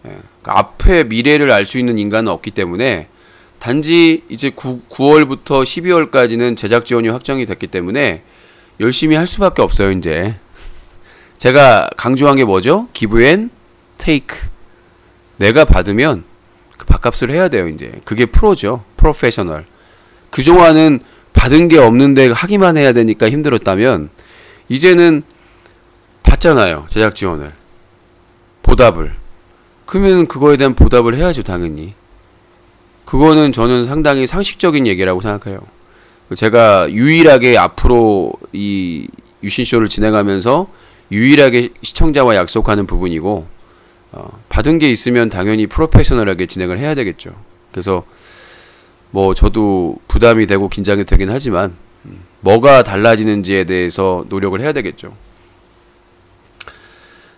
그러니까 앞에 미래를 알 수 있는 인간은 없기 때문에 단지 이제 9월부터 12월까지는 제작 지원이 확정이 됐기 때문에 열심히 할 수밖에 없어요. 이제 제가 강조한 게 뭐죠? give and take. 내가 받으면 그 밥값을 해야 돼요. 이제 그게 프로죠. 프로페셔널. 그동안은 받은 게 없는데 하기만 해야 되니까 힘들었다면 이제는 받잖아요. 제작 지원을. 보답을. 그러면 그거에 대한 보답을 해야죠. 당연히. 그거는 저는 상당히 상식적인 얘기라고 생각해요. 제가 유일하게 앞으로 이 유신쇼를 진행하면서 유일하게 시청자와 약속하는 부분이고 받은 게 있으면 당연히 프로페셔널하게 진행을 해야 되겠죠. 그래서 뭐 저도 부담이 되고 긴장이 되긴 하지만 뭐가 달라지는지에 대해서 노력을 해야 되겠죠.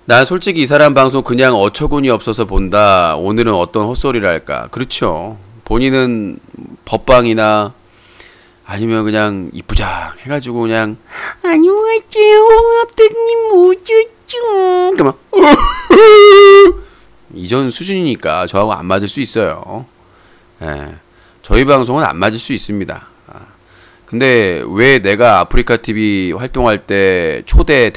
난 솔직히 이 사람 방송 그냥 어처구니 없어서 본다. 오늘은 어떤 헛소리를 할까. 그렇죠. 본인은 법방이나 아니면 그냥 이쁘장 해가지고 그냥 안녕하세요 홍합대님 오셨죠. 그만 이전 수준이니까 저하고 안 맞을 수 있어요. 예, 저희 방송은 안 맞을 수 있습니다. 근데 왜 내가 아프리카 TV 활동할 때 초대